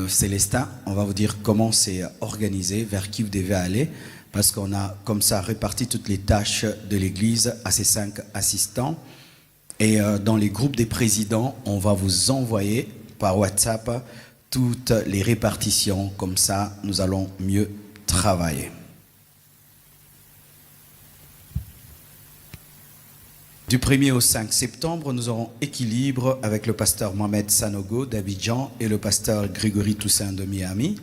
Célestin. On va vous dire comment c'est organisé, vers qui vous devez aller. Parce qu'on a comme ça réparti toutes les tâches de l'église à ces 5 assistants. Et dans les groupes des présidents, on va vous envoyer par WhatsApp toutes les répartitions. Comme ça, nous allons mieux travailler. Du 1er au 5 septembre, nous aurons équilibre avec le pasteur Mohamed Sanogo d'Abidjan et le pasteur Grégory Toussaint de Miami.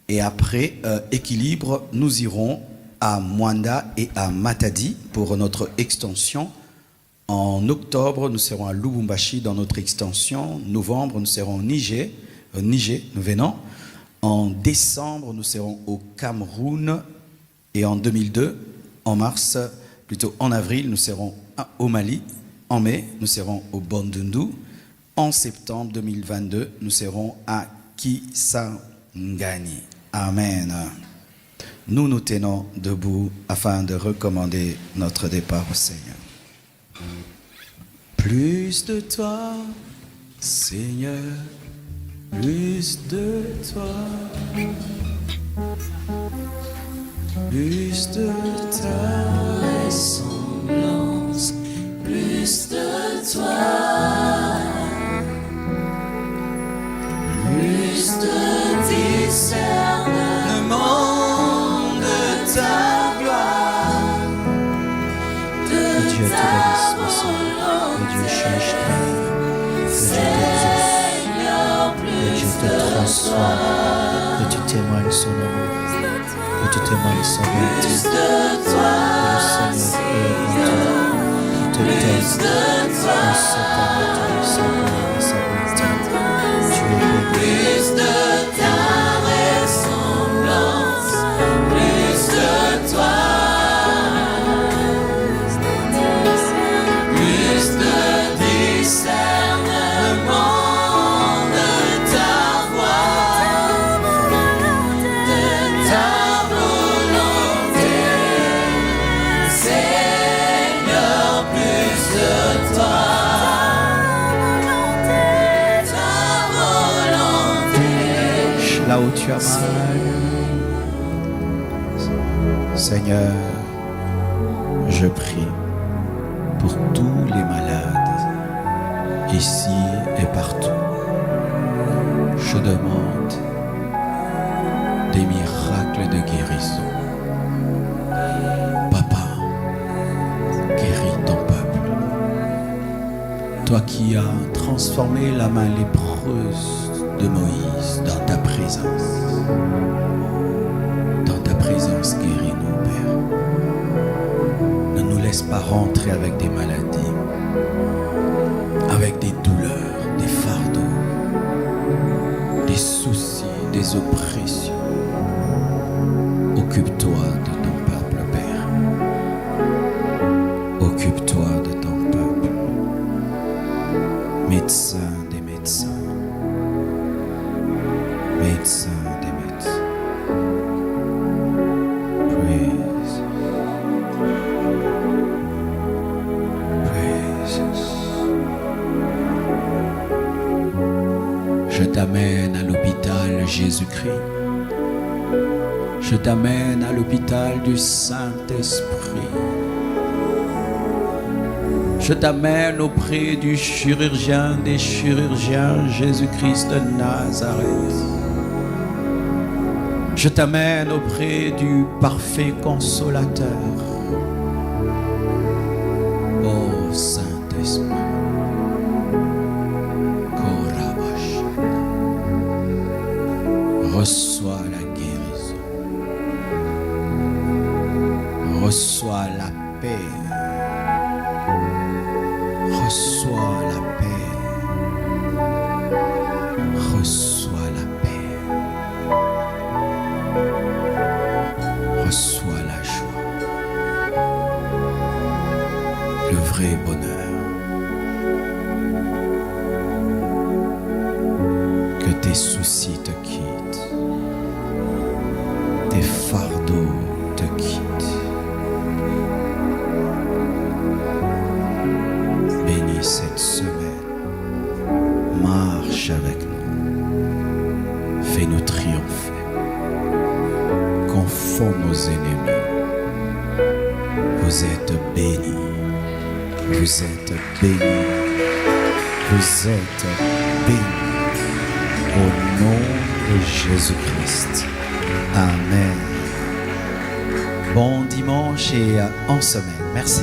Et après équilibre, nous irons à Mwanda et à Matadi pour notre extension. En octobre, nous serons à Lubumbashi dans notre extension. Novembre, nous serons au Niger, nous venons. En décembre, nous serons au Cameroun. Et en 2002, en mars, plutôt en avril, nous serons au Mali. En mai, nous serons au Bandundu. En septembre 2022, nous serons à Kisangani. Amen. Nous nous tenons debout afin de recommander notre départ au Seigneur. Plus de toi, Seigneur, plus de toi, plus de ta ressemblance, plus de toi, plus de discernement. Ta gloire, de Dieu ta volonté, que Dieu change ta vie, Seigneur, plus que Dieu te transforme, que tu témoignes son amour, que tu témoignes son bonté, que le Seigneur te donne, qui te donne, en sa bonté, sa bonté, tu es béni. Discernement. où tu as mal. Seigneur, je prie pour tous les malades, ici et partout. Je demande des miracles de guérison. Papa, guéris ton peuple. Toi qui as transformé la main lépreuse de Moïse dans ta présence. Dans ta présence, guéris-nous, Père. Ne nous laisse pas rentrer avec des maladies, avec des douleurs, des fardeaux, des soucis, des oppressions. Occupe-toi de ton peuple, Père. Occupe-toi de ton peuple. Médecin des médecins. Médecin des médecins. Praise. Praise. Je t'amène à l'hôpital Jésus-Christ. Je t'amène à l'hôpital du Saint-Esprit. Je t'amène auprès du chirurgien des chirurgiens, Jésus-Christ de Nazareth. Je t'amène auprès du parfait consolateur. Ô Saint-Esprit. Reçois la guérison. Reçois la paix. Reçois la paix. Reçois la paix. Reçois la joie. Le vrai bonheur. Que tes soucis te quittent. Tes fardeaux te quittent. Bénis cette semaine. Marche avec nous. Fais-nous triompher. Confonds nos ennemis. Vous êtes bénis. Vous êtes bénis. Vous êtes bénis. Au nom de Jésus-Christ. Amen. Bon dimanche et en semaine. Merci.